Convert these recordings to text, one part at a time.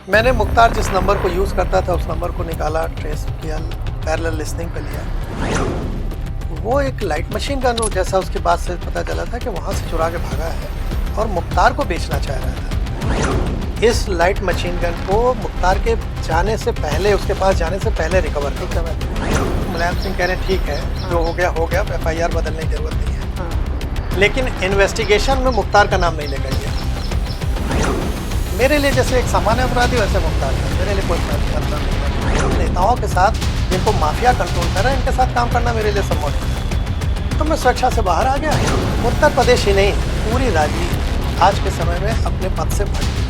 मैंने मुख्तार जिस नंबर को यूज़ करता था उस नंबर को निकाला, ट्रेस किया, पैरेलल लिसनिंग पे लिया। वो एक लाइट मशीन गन जैसा उसकी बात से पता चला था कि वहाँ से चुरा के भागा है और मुख्तार को बेचना चाह रहा था। इस लाइट मशीन गन को मुख्तार के जाने से पहले, उसके पास जाने से पहले रिकवर किया। मुलायम सिंह कह रहे हैं ठीक है, जो हो गया FIR बदलने की जरूरत नहीं है, लेकिन इन्वेस्टिगेशन में मुख्तार का नाम नहीं लेकर गया। मेरे लिए जैसे एक सामान्य अपराधी वैसे मुख्तार है, मेरे लिए कोई मतलब नहीं। नेताओं के साथ जिनको माफिया कंट्रोल कर रहा है, इनके साथ काम करना मेरे लिए संभव नहीं। तो मैं सुरक्षा से बाहर आ गया। उत्तर प्रदेश ही नहीं, पूरी राजनीति आज के समय में अपने पद से भटकी।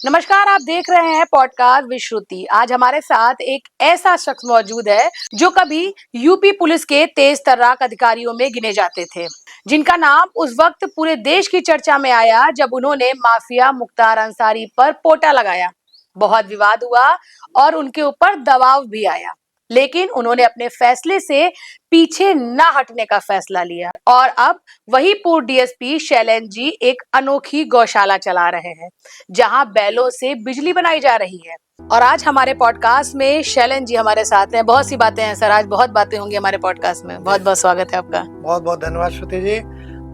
नमस्कार, आप देख रहे हैं पॉडकास्ट विश्रुति। आज हमारे साथ एक ऐसा शख्स मौजूद है जो कभी यूपी पुलिस के तेज तर्राक अधिकारियों में गिने जाते थे, जिनका नाम उस वक्त पूरे देश की चर्चा में आया जब उन्होंने माफिया मुख्तार अंसारी पर पोटा लगाया। बहुत विवाद हुआ और उनके ऊपर दबाव भी आया, लेकिन उन्होंने अपने फैसले से पीछे न हटने का फैसला लिया और अब वही पूर्व डीएसपी शैलेंद्र जी एक अनोखी गौशाला चला रहे हैं, जहां बैलों से बिजली बनाई जा रही है। और आज हमारे पॉडकास्ट में शैलेंद्र जी हमारे साथ हैं। बहुत सी बातें हैं सर, आज बहुत बातें होंगी हमारे पॉडकास्ट में। बहुत बहुत स्वागत है आपका। बहुत बहुत धन्यवाद श्रुति जी,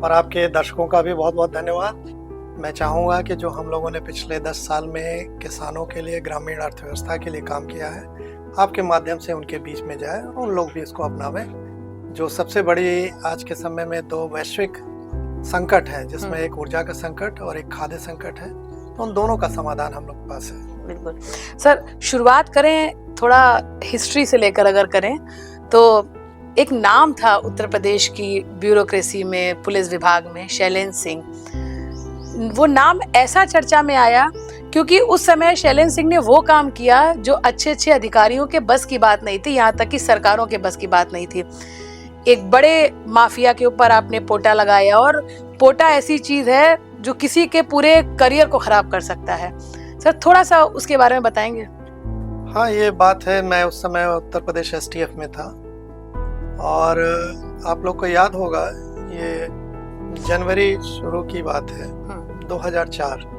और आपके दर्शकों का भी बहुत बहुत धन्यवाद। मैं चाहूँगा कि जो हम लोगों ने पिछले 10 साल में किसानों के लिए, ग्रामीण अर्थव्यवस्था के लिए काम किया है, आपके माध्यम से उनके बीच में जाए और उन लोग भी इसको अपनावें। जो सबसे बड़ी आज के समय में 2 वैश्विक संकट है, जिसमें एक ऊर्जा का संकट और एक खाद्य संकट है, तो उन दोनों का समाधान हम लोग के पास है। बिल्कुल सर, शुरुआत करें थोड़ा हिस्ट्री से लेकर अगर करें तो एक नाम था उत्तर प्रदेश की ब्यूरोक्रेसी में, पुलिस विभाग में, शैलेंद्र सिंह। वो नाम ऐसा चर्चा में आया क्योंकि उस समय शैलेंद्र सिंह ने वो काम किया जो अच्छे अधिकारियों के बस की बात नहीं थी, यहाँ तक कि सरकारों के बस की बात नहीं थी। एक बड़े माफिया के ऊपर आपने पोटा लगाया, और पोटा ऐसी चीज है जो किसी के पूरे करियर को खराब कर सकता है। सर थोड़ा सा उसके बारे में बताएंगे। हाँ, ये बात है। मैं उस समय उत्तर प्रदेश STF में था और आप लोग को याद होगा, ये जनवरी शुरू की बात है, 2004।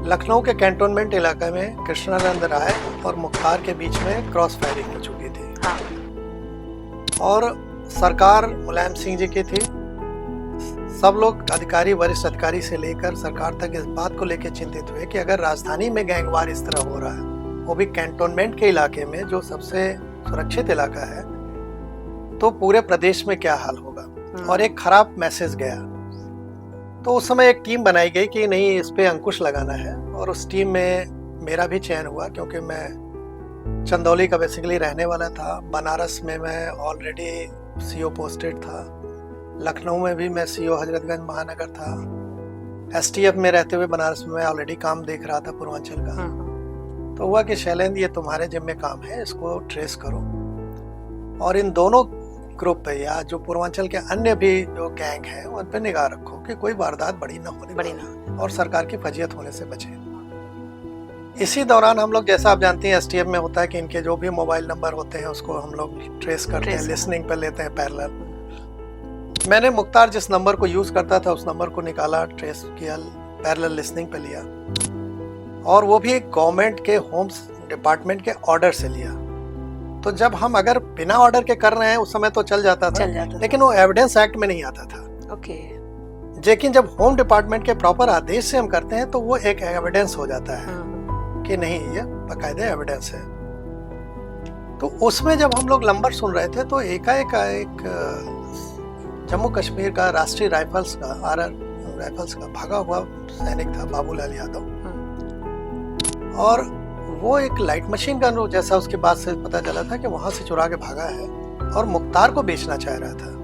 लखनऊ के कैंटोनमेंट इलाके में कृष्णानंद राय और मुख्तार के बीच में क्रॉस फायरिंग हो चुकी थी। हाँ। और सरकार मुलायम सिंह जी की थी। सब लोग, अधिकारी, वरिष्ठ अधिकारी से लेकर सरकार तक, इस बात को लेकर चिंतित हुए कि अगर राजधानी में गैंगवार इस तरह हो रहा है, वो भी कैंटोनमेंट के इलाके में जो सबसे सुरक्षित इलाका है, तो पूरे प्रदेश में क्या हाल होगा। और एक खराब मैसेज गया। तो उस समय एक टीम बनाई गई कि नहीं, इस पे अंकुश लगाना है, और उस टीम में मेरा भी चयन हुआ क्योंकि मैं चंदौली का बेसिकली रहने वाला था। बनारस में मैं ऑलरेडी CO पोस्टेड था। लखनऊ में भी मैं CO हजरतगंज महानगर था। STF में रहते हुए बनारस में मैं ऑलरेडी काम देख रहा था पूर्वांचल का। तो हुआ कि शैलेंद्र, ये तुम्हारे जिम्मे काम है, इसको ट्रेस करो और इन दोनों ग्रुप पे या जो पूर्वांचल के अन्य भी जो गैंग है उन पे निगाह रखो कि कोई वारदात बड़ी ना होने और सरकार की फजीयत होने से बचे। इसी दौरान हम लोग, जैसा आप जानती हैं, STF में होता है कि इनके जो भी मोबाइल नंबर होते हैं उसको हम लोग ट्रेस करते हैं, लिसनिंग पे लेते हैं पैरेलल। मैंने मुख्तार जिस नंबर को यूज करता था उस नंबर को निकाला, ट्रेस किया, पैरेलल लिसनिंग पे लिया, और वो भी गवर्नमेंट के होम डिपार्टमेंट के ऑर्डर से लिया। तो जब हम अगर बिना ऑर्डर के कर रहे हैं उस समय तो चल जाता था, लेकिन वो एविडेंस एक्ट में नहीं आता था। लेकिन जब होम डिपार्टमेंट के प्रॉपर आदेश से हम करते हैं तो वो एक एविडेंस हो जाता है कि नहीं, ये बाकायदे एविडेंस है। तो उसमें जब हम लोग नंबर सुन रहे थे तो एक जम्मू कश्मीर का राष्ट्रीय राइफल्स का, RR राइफल्स का भागा हुआ सैनिक था, बाबूलाल यादव, और वो एक लाइट मशीन गन जैसा उसकी बात से पता चला था कि वहां से चुरा के भागा है और मुख्तार को बेचना चाह रहा था।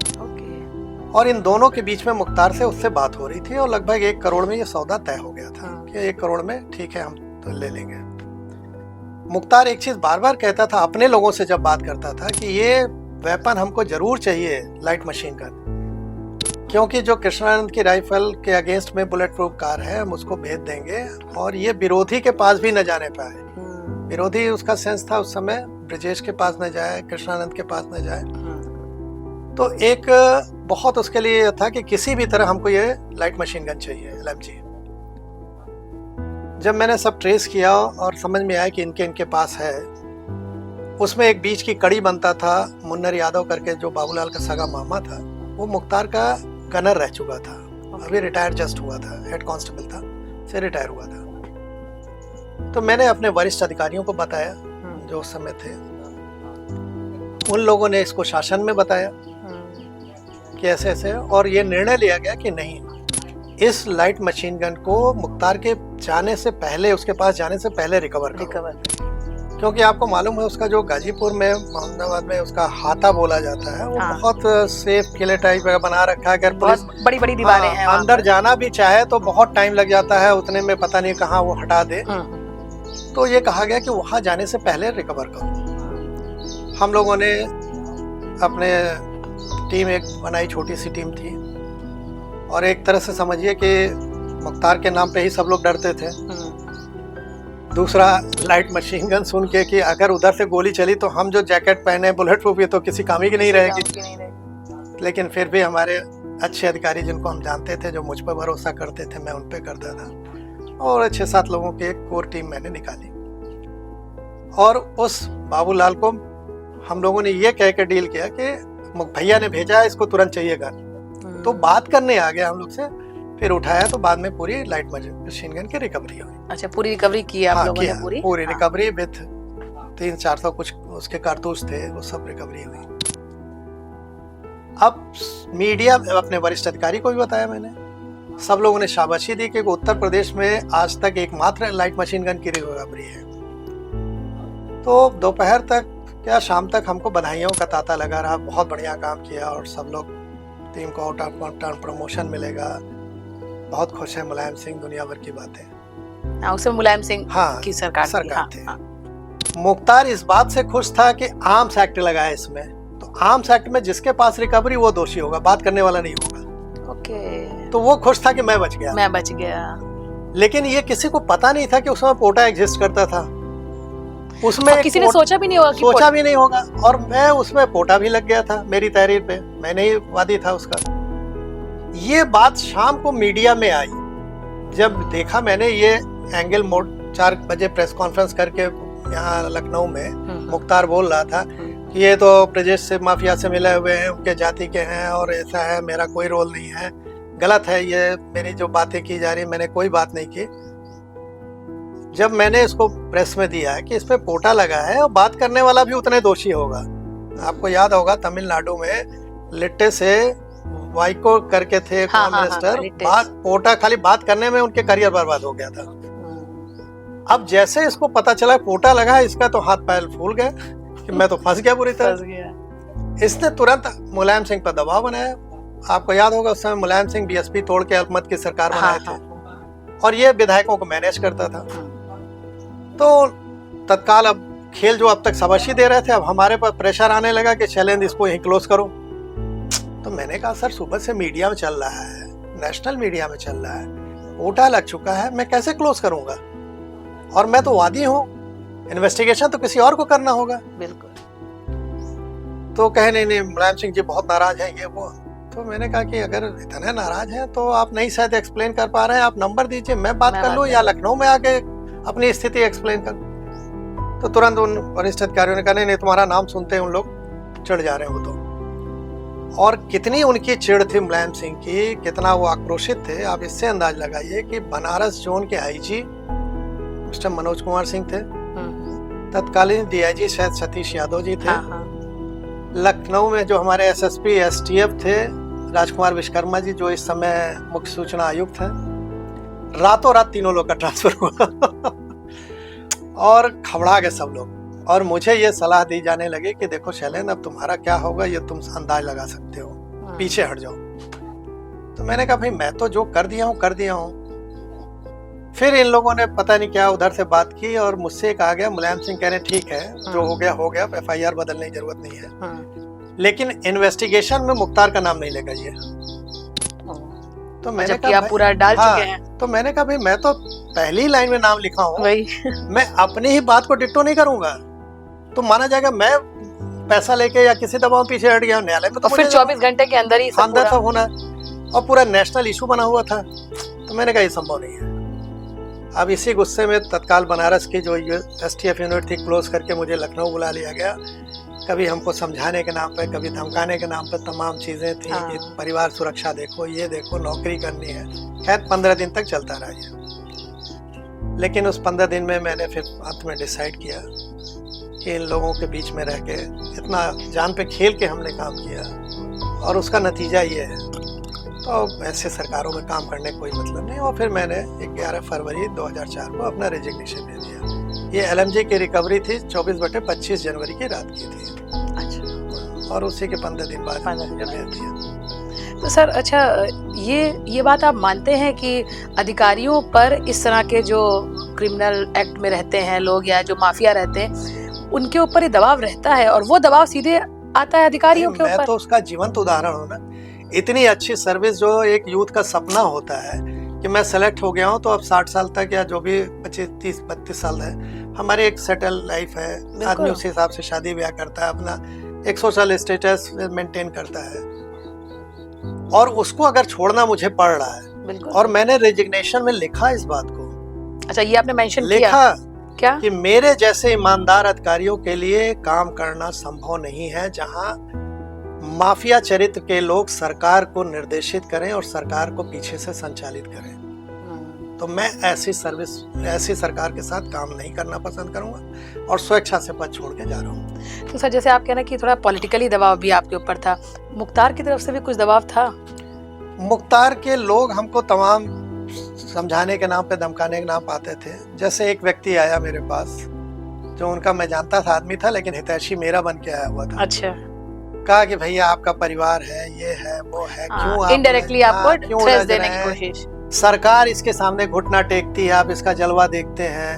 और इन दोनों के बीच में मुख्तार से उससे बात हो रही थी और लगभग 1 करोड़ में ये सौदा तय हो गया था कि 1 करोड़ में ठीक है, हम तो ले लेंगे। मुख्तार एक चीज बार बार कहता था अपने लोगों से जब बात करता था कि ये वेपन हमको जरूर चाहिए, लाइट मशीन गन, क्योंकि जो कृष्णानंद की राइफल के अगेंस्ट में बुलेट प्रूफ कार है, हम उसको भेज देंगे और ये विरोधी के पास भी न जाने पाए। विरोधी, उसका सेंस था उस समय, ब्रिजेश के पास न जाए, कृष्णानंद के पास न जाए। तो एक बहुत उसके लिए था कि किसी भी तरह हमको ये लाइट मशीन गन चाहिए, LMG। जब मैंने सब ट्रेस किया और समझ में आया कि इनके पास है, उसमें एक बीच की कड़ी बनता था। मुन्नर यादव करके जो बाबूलाल का सगा मामा था, वो मुख्तार का गनर रह चुका था, अभी रिटायर जस्ट हुआ था, हेड कांस्टेबल था, से रिटायर हुआ था। तो मैंने अपने वरिष्ठ अधिकारियों को बताया जो उस समय थे, उन लोगों ने इसको शासन में बताया कि ऐसे ऐसे, और ये निर्णय लिया गया कि नहीं, इस लाइट मशीन गन को मुख्तार के जाने से पहले, उसके पास जाने से पहले रिकवर क्योंकि आपको मालूम है उसका जो गाजीपुर में, मोहम्मदाबाद में उसका हाथा बोला जाता है, वो बहुत सेफ किले टाइप का बना रखा है। अगर बहुत बड़ी बड़ी दीवारें हैं, अंदर जाना भी चाहे तो बहुत टाइम लग जाता है, उतने में पता नहीं कहाँ वो हटा दे। तो ये कहा गया कि वहां जाने से पहले रिकवर करो। हम लोगों ने अपने टीम एक बनाई, छोटी सी टीम थी, और एक तरह से समझिए कि मुख्तार के नाम पे ही सब लोग डरते थे। दूसरा, लाइट मशीन गन सुन के कि अगर उधर से गोली चली तो हम जो जैकेट पहने बुलेट प्रूफ, ये तो किसी काम ही की नहीं रहेगी। लेकिन फिर भी हमारे अच्छे अधिकारी जिनको हम जानते थे, जो मुझ पर भरोसा करते थे, मैं उन पर करता था, और 6-7 लोगों की एक कोर टीम मैंने निकाली। और उस बाबूलाल को हम लोगों ने ये कह के डील किया कि भैया ने भेजा है, इसको तुरंत चाहिए गन। तो बात करने आ गया हम लोग से, फिर उठाया, तो बाद में पूरी लाइट मशीन गन की रिकवरी हुई। अच्छा, पूरी रिकवरी की आप लोगों ने? पूरी रिकवरी विथ 300-400 कुछ उसके कारतूस थे, वो सब रिकवरी हुई। अब मीडिया, अपने वरिष्ठ अधिकारी को भी बताया मैंने, सब लोगों ने शाबाशी दी कि उत्तर प्रदेश में आज तक एकमात्र लाइट मशीन गन की रिकवरी है। तो दोपहर तक क्या शाम तक हमको बधाइयों का तांता लगा रहा, बहुत बढ़िया काम किया, और सब लोग टीम को आउट ऑफ टर्न प्रमोशन मिलेगा, बहुत खुश है मुलायम सिंह, दुनिया भर की बातें। उसमें मुलायम सिंह की सरकार थी। मुख्तार इस बात से खुश था कि आर्म्स एक्ट लगा है इसमें, तो आर्म्स एक्ट में जिसके पास रिकवरी वो दोषी होगा, बात करने वाला नहीं होगा। ओके। तो वो खुश था कि मैं बच गया। लेकिन ये किसी को पता नहीं था कि उसमें पोटा एग्जिस्ट करता था। उसमें किसी ने सोचा भी नहीं होगा और मैं उसमें पोटा भी लग गया था मेरी तहरीर पे, मैंने ही वादी था उसका। ये बात शाम को मीडिया में आई, जब देखा मैंने ये एंगल मोड 4 बजे प्रेस कॉन्फ्रेंस करके यहाँ लखनऊ में मुख्तार बोल रहा था कि ये तो प्रजेश से माफिया से मिले हुए हैं, उनके जाति के हैं, और ऐसा है, मेरा कोई रोल नहीं है, गलत है ये मेरी जो बातें की जा रही, मैंने कोई बात नहीं की। जब मैंने इसको प्रेस में दिया कि इस पे पोटा लगा है और बात करने वाला भी उतने दोषी होगा। आपको याद होगा तमिलनाडु में लिट्टे से वाइको करके थे मिनिस्टर, पोटा खाली बात करने में उनके करियर बर्बाद हो गया था। अब जैसे इसको पता चला पोटा लगा, इसका तो हाथ पैर फूल गए कि मैं तो फंस गया पूरी तरह। इसने तुरंत मुलायम सिंह पर दबाव बनाया। आपको याद होगा उस समय मुलायम सिंह बीएसपी तोड़ के अल्पमत की सरकार बनाए थे, और ये विधायकों को मैनेज करता था। तो तत्काल अब खेल जो अब तक शाबाशी दे रहे थे, अब हमारे पर प्रेशर आने लगा कि शैलेंद्र इसको यहीं क्लोज करो। तो मैंने कहा सर, सुबह से मीडिया में चल रहा है, नेशनल मीडिया में चल रहा है, पोटा लग चुका है, मैं कैसे क्लोज करूंगा? और मैं तो वादी हूँ, इन्वेस्टिगेशन तो किसी और को करना होगा। बिल्कुल। तो कहे नहीं मुलायम सिंह जी बहुत नाराज हैं, ये वो। तो मैंने कहा कि अगर इतने नाराज हैं तो आप नहीं शायद एक्सप्लेन कर पा रहे हैं, आप नंबर दीजिए, मैं बात कर लूँ, या लखनऊ में आके अपनी स्थिति एक्सप्लेन कर। तो तुरंत उन वरिष्ठ अधिकारियों ने कहा नहीं, तुम्हारा नाम सुनते हैं उन लोग चिढ़ जा रहे हैं वो तो। और कितनी उनकी चिढ़ थी मुलायम सिंह की, कितना वो आक्रोशित थे, आप इससे अंदाज लगाइए कि बनारस जोन के आईजी मिस्टर मनोज कुमार सिंह थे, तत्कालीन डीआईजी शायद सतीश यादव जी थे, लखनऊ में जो हमारे एसएसपी एसटीएफ थे राजकुमार विश्वकर्मा जी, जो इस समय मुख्य सूचना आयुक्त हैं, रातों रात तीनों लोग का ट्रांसफर हुआ और घबरा गए सब लोग। और मुझे ये सलाह दी जाने लगी कि देखो शैलेंद्र, अब तुम्हारा क्या होगा ये तुम अंदाज लगा सकते हो, पीछे हट जाओ। तो मैंने कहा भाई मैं तो जो कर दिया हूँ। फिर इन लोगों ने पता नहीं क्या उधर से बात की और मुझसे कहा गया, मुलायम सिंह कह रहे ठीक है, जो हो गया, एफआईआर बदलने की जरूरत नहीं है, लेकिन इन्वेस्टिगेशन में मुख्तार का नाम नहीं लेगा ये। तो मैंने कहा पूरा डाल चुके हैं। तो मैंने कहा भाई मैं तो पहली लाइन में नाम लिखा हूँ, मैं अपनी ही बात को डिट्टो नहीं करूंगा तो माना जाएगा मैं पैसा लेके या किसी दबाव पीछे हट गया न्यायालय में। तो फिर 24 घंटे के अंदर ही सब होना, और पूरा नेशनल इशू बना हुआ था। तो मैंने कहा ये संभव नहीं है। अब इसी गुस्से में तत्काल बनारस की जो STF यूनिट थी क्लोज करके मुझे लखनऊ बुला लिया गया। कभी हमको समझाने के नाम पे, कभी धमकाने के नाम पे तमाम चीज़ें थी कि परिवार सुरक्षा देखो, ये देखो, नौकरी करनी है। खैर 15 दिन तक चलता रहा ये। लेकिन उस 15 दिन में मैंने फिर अंत में डिसाइड किया कि इन लोगों के बीच में रह के इतना जान पे खेल के हमने काम किया और उसका नतीजा ये है, तो ऐसे सरकारों में काम करने का कोई मतलब नहीं। और फिर मैंने 11 फरवरी 2004 को अपना रेजिग्नेशन दे दिया। ये LMG की रिकवरी थी 24/25 जनवरी की रात की थी। अच्छा। और उसी के 15 दिन बाद दे दिया। तो सर अच्छा, ये बात आप मानते हैं कि अधिकारियों पर इस तरह के जो क्रिमिनल एक्ट में रहते हैं लोग या जो माफिया रहते हैं, उनके ऊपर ये दबाव रहता है और वो दबाव सीधे आता है अधिकारियों के ऊपर? मैं तो उसका जीवंत उदाहरण हूँ ना। इतनी अच्छी सर्विस जो एक यूथ का सपना होता है कि मैं सेलेक्ट हो गया हूँ, तो अब 60 साल तक या जो भी 25, 30, 32 साल है, हमारी एक सेटल लाइफ है। आदमी उस हिसाब से शादी ब्याह करता है, अपना एक सोशल स्टेटस मेंटेन करता है, और उसको अगर छोड़ना मुझे पड़ रहा है, और मैंने रेजिग्नेशन में लिखा इस बात को। अच्छा, ये आपने मेंशन किया? लिखा क्या कि मेरे जैसे ईमानदार अधिकारियों के लिए काम करना संभव नहीं है, जहां माफिया चरित्र के लोग सरकार को निर्देशित करें और सरकार को पीछे से संचालित करें। तो मैं ऐसी सरकार के साथ काम नहीं करना पसंद करूंगा और स्वेच्छा से पद छोड़ के जा रहा हूँ। तो सर, जैसे आप कहना कि थोड़ा पॉलिटिकली दबाव भी आपके ऊपर था, मुख्तार की तरफ से भी कुछ दबाव था? मुख्तार के लोग हमको तमाम समझाने के नाम पे, धमकाने के नाम पे आते थे। जैसे एक व्यक्ति आया मेरे पास, जो उनका मैं जानता था आदमी था, लेकिन हितैषी मेरा बन के आया हुआ था। अच्छा। कहा कि भैया आपका परिवार है, ये है, वो है, क्यों आप इनडायरेक्टली आपको थ्रेट देने की कोशिश। सरकार इसके सामने घुटना टेकती है, आप इसका जलवा देखते हैं,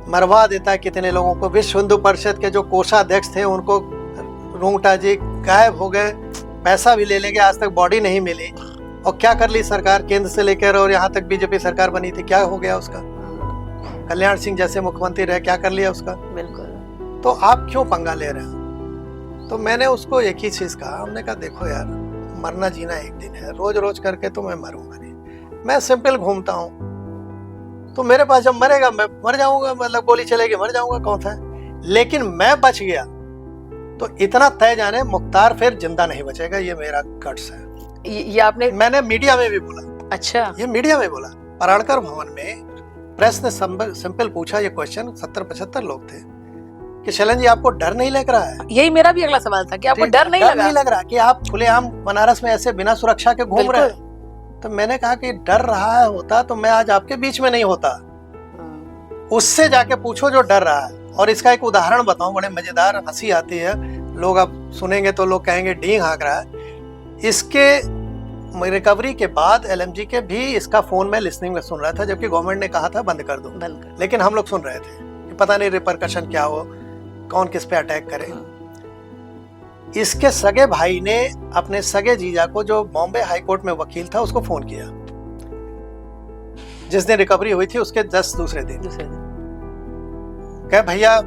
मरवा देता है कितने लोगों को। विश्व हिंदू परिषद के जो कोषाध्यक्ष थे उनको रूंगटा जी गायब हो गए, पैसा भी ले लेंगे, आज तक बॉडी नहीं मिली। और क्या कर ली सरकार, केंद्र से लेकर और यहाँ तक बीजेपी सरकार बनी थी, क्या हो गया उसका? कल्याण सिंह जैसे मुख्यमंत्री रहे, क्या कर लिया उसका? बिल्कुल। तो आप क्यों पंगा ले रहे हो? तो मैंने उसको एक ही चीज कहा, हमने कहा देखो यार, मरना जीना एक दिन है, रोज रोज करके तो मैं मरूंगा नहीं। मैं सिंपल घूमता हूँ, तो मेरे पास जब मरेगा मैं मर जाऊंगा, मतलब गोली चलेगी मर जाऊंगा, कौन सा है। लेकिन मैं बच गया तो इतना तय जाने, मुख्तार फिर जिंदा नहीं बचेगा, ये मेरा गट्स है। ये आपने, मैंने मीडिया में भी बोला। अच्छा, ये मीडिया में बोला। पराड़कर भवन में प्रेस ने सिंपल पूछा ये क्वेश्चन, 70-75 लोग थे कि शैलन जी आपको डर नहीं लग रहा है? यही मेरा भी अगला सवाल था कि आपको डर नहीं लग रहा कि आप खुलेआम बनारस में ऐसे बिना सुरक्षा के घूम रहे हैं? तो मैंने कहा कि डर रहा होता तो मैं आज आपके बीच में नहीं होता। उससे जाके पूछो जो डर रहा है। और इसका एक उदाहरण बताऊं, बड़े मजेदार, हंसी आती है, लोग अब सुनेंगे तो लोग कहेंगे डींग हाँक रहा है। इसके रिकवरी के बाद LMG के भी इसका फोन में लिसनिंग में सुन रहा था, जबकि गवर्नमेंट ने कहा था बंद कर दो, लेकिन हम लोग सुन रहे थे कि पता नहीं रिपरकशन क्या हो, कौन किस पे अटैक करे। इसके सगे भाई ने अपने सगे जीजा को, जो बॉम्बे हाई कोर्ट में वकील था, उसको फोन किया जिस दिन रिकवरी हुई थी, उसके 10 दूसरे दिन कहे भैया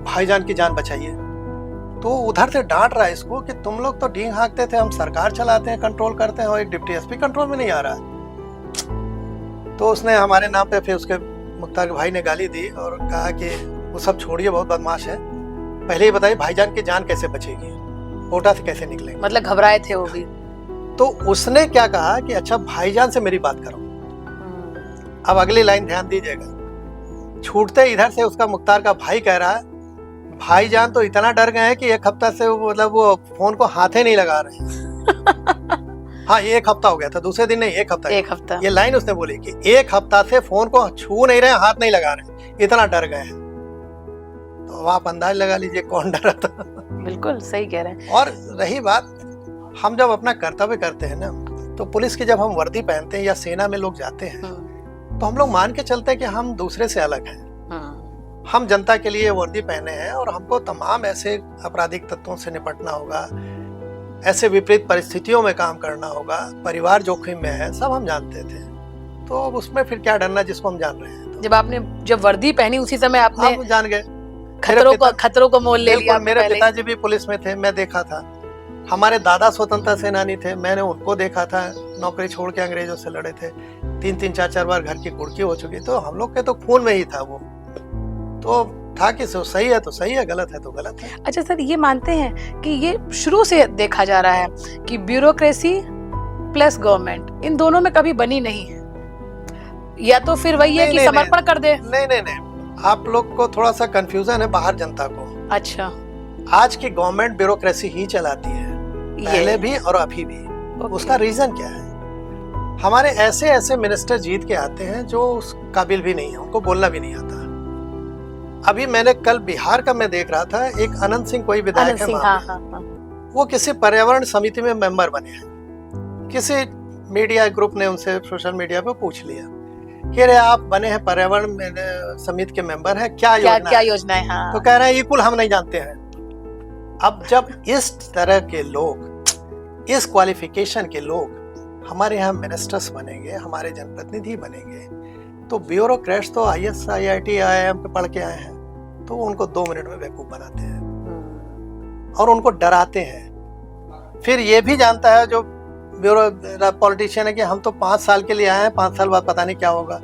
भाईजान की जान बचाइए। तो उधर से डांट रहा है इसको कि तुम लोग तो डींग हाँकते थे, हम सरकार चलाते हैं, कंट्रोल करते हैं, और एक डिप्टी SP कंट्रोल में नहीं आ रहा है। तो उसने हमारे नाम पे फिर उसके मुख्तार के भाई ने गाली दी और कहा कि वो सब छोड़िए, बहुत बदमाश है, पहले ही बताइए भाईजान की जान कैसे बचेगी, कोटा से कैसे निकलेंगे। मतलब घबराए थे वो भी। तो उसने क्या कहा कि अच्छा भाईजान से मेरी बात करो। अब अगली लाइन ध्यान दीजिएगा, छूटते इधर से उसका मुख्तार का भाई कह रहा है भाईजान तो इतना डर गए हैं कि एक हफ्ता से मतलब वो फोन को हाथ ही नहीं लगा रहे। हाँ, ये 1 हफ्ता हो गया था, दूसरे दिन नहीं, 1 हफ्ता। ये लाइन उसने बोली कि 1 हफ्ता से फोन को छू नहीं रहे, हाथ नहीं लगा रहे, इतना डर गए हैं। तो आप अंदाज लगा लीजिए कौन डरा था। बिल्कुल सही कह रहे हैं। और रही बात, हम जब अपना कर्तव्य करते हैं ना, तो पुलिस की जब हम वर्दी पहनते हैं या सेना में लोग जाते हैं, तो हम लोग मान के चलते हैं कि हम दूसरे से अलग हैं। हम जनता के लिए वर्दी पहने हैं और हमको तमाम ऐसे आपराधिक तत्वों से निपटना होगा, ऐसे विपरीत परिस्थितियों में काम करना होगा, परिवार जोखिम में है, सब हम जानते थे। तो उसमें फिर क्या डरना जिसको हम जान रहे हैं। तो जब आपने वर्दी पहनी उसी समय आपने जान गए, खतरों को मोल ले लिया। मेरे पिताजी भी पुलिस में थे, मैं देखा था। हमारे दादा स्वतंत्रता सेनानी थे, मैंने उनको देखा था, नौकरी छोड़ के अंग्रेजों से लड़े थे। 3-3 4-4 बार घर की कुर्की हो चुकी, तो हम लोग के तो खून में ही था वो। तो था कि सही है तो सही है, गलत है तो गलत है। अच्छा सर, ये मानते हैं कि ये शुरू से देखा जा रहा है कि ब्यूरोक्रेसी प्लस गवर्नमेंट इन दोनों में कभी बनी नहीं है, या तो फिर वही है कि समर्पण कर दे? नहीं, आप लोग को थोड़ा सा कंफ्यूजन है बाहर जनता को। अच्छा, आज की गवर्नमेंट ब्यूरोक्रेसी ही चलाती है, पहले भी और अभी भी। उसका रीजन क्या है? हमारे ऐसे ऐसे मिनिस्टर जीत के आते हैं जो उस काबिल भी नहीं है, उनको बोलना भी नहीं आता। अभी मैंने कल बिहार का मैं देख रहा था, एक अनंत सिंह कोई विधायक है, हाँ। वो किसी पर्यावरण समिति में मेंबर बने हैं। किसी मीडिया ग्रुप ने उनसे सोशल मीडिया पे पूछ लिया कि अरे आप बने हैं पर्यावरण समिति के मेंबर हैं, क्या योजना है? हाँ। तो कह रहे हैं ये कुल हम नहीं जानते हैं। अब जब इस तरह के लोग, इस क्वालिफिकेशन के लोग हमारे यहाँ मिनिस्टर्स बनेंगे, हमारे जनप्रतिनिधि बनेंगे, तो ब्यूरोक्रेट्स तो IAS IIT IIM पे पढ़ के आए हैं, तो उनको 2 मिनट में बेवकूफ बनाते हैं और उनको डराते हैं। फिर ये भी जानता है जो ब्यूरो पॉलिटिशियन है कि हम तो 5 साल के लिए आए हैं, 5 साल बाद पता नहीं क्या होगा,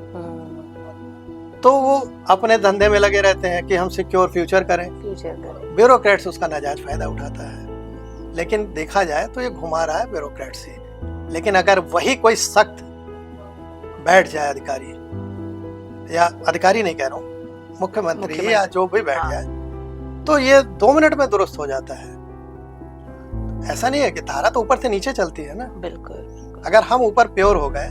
तो वो अपने धंधे में लगे रहते हैं कि हम सिक्योर फ्यूचर करें। ब्यूरोक्रेट्स उसका नाजायज फायदा उठाता है, लेकिन देखा जाए तो ये घुमा रहा है ब्यूरोक्रेट्स ही। लेकिन अगर वही कोई सख्त बैठ जाए अधिकारी, या अधिकारी नहीं कह रहा हूँ, मुख्यमंत्री या जो भी बैठ जाए, तो ये 2 मिनट में दुरुस्त हो जाता है। ऐसा नहीं है कि धारा तो ऊपर से नीचे चलती है ना। बिल्कुल। अगर हम ऊपर प्योर हो गए,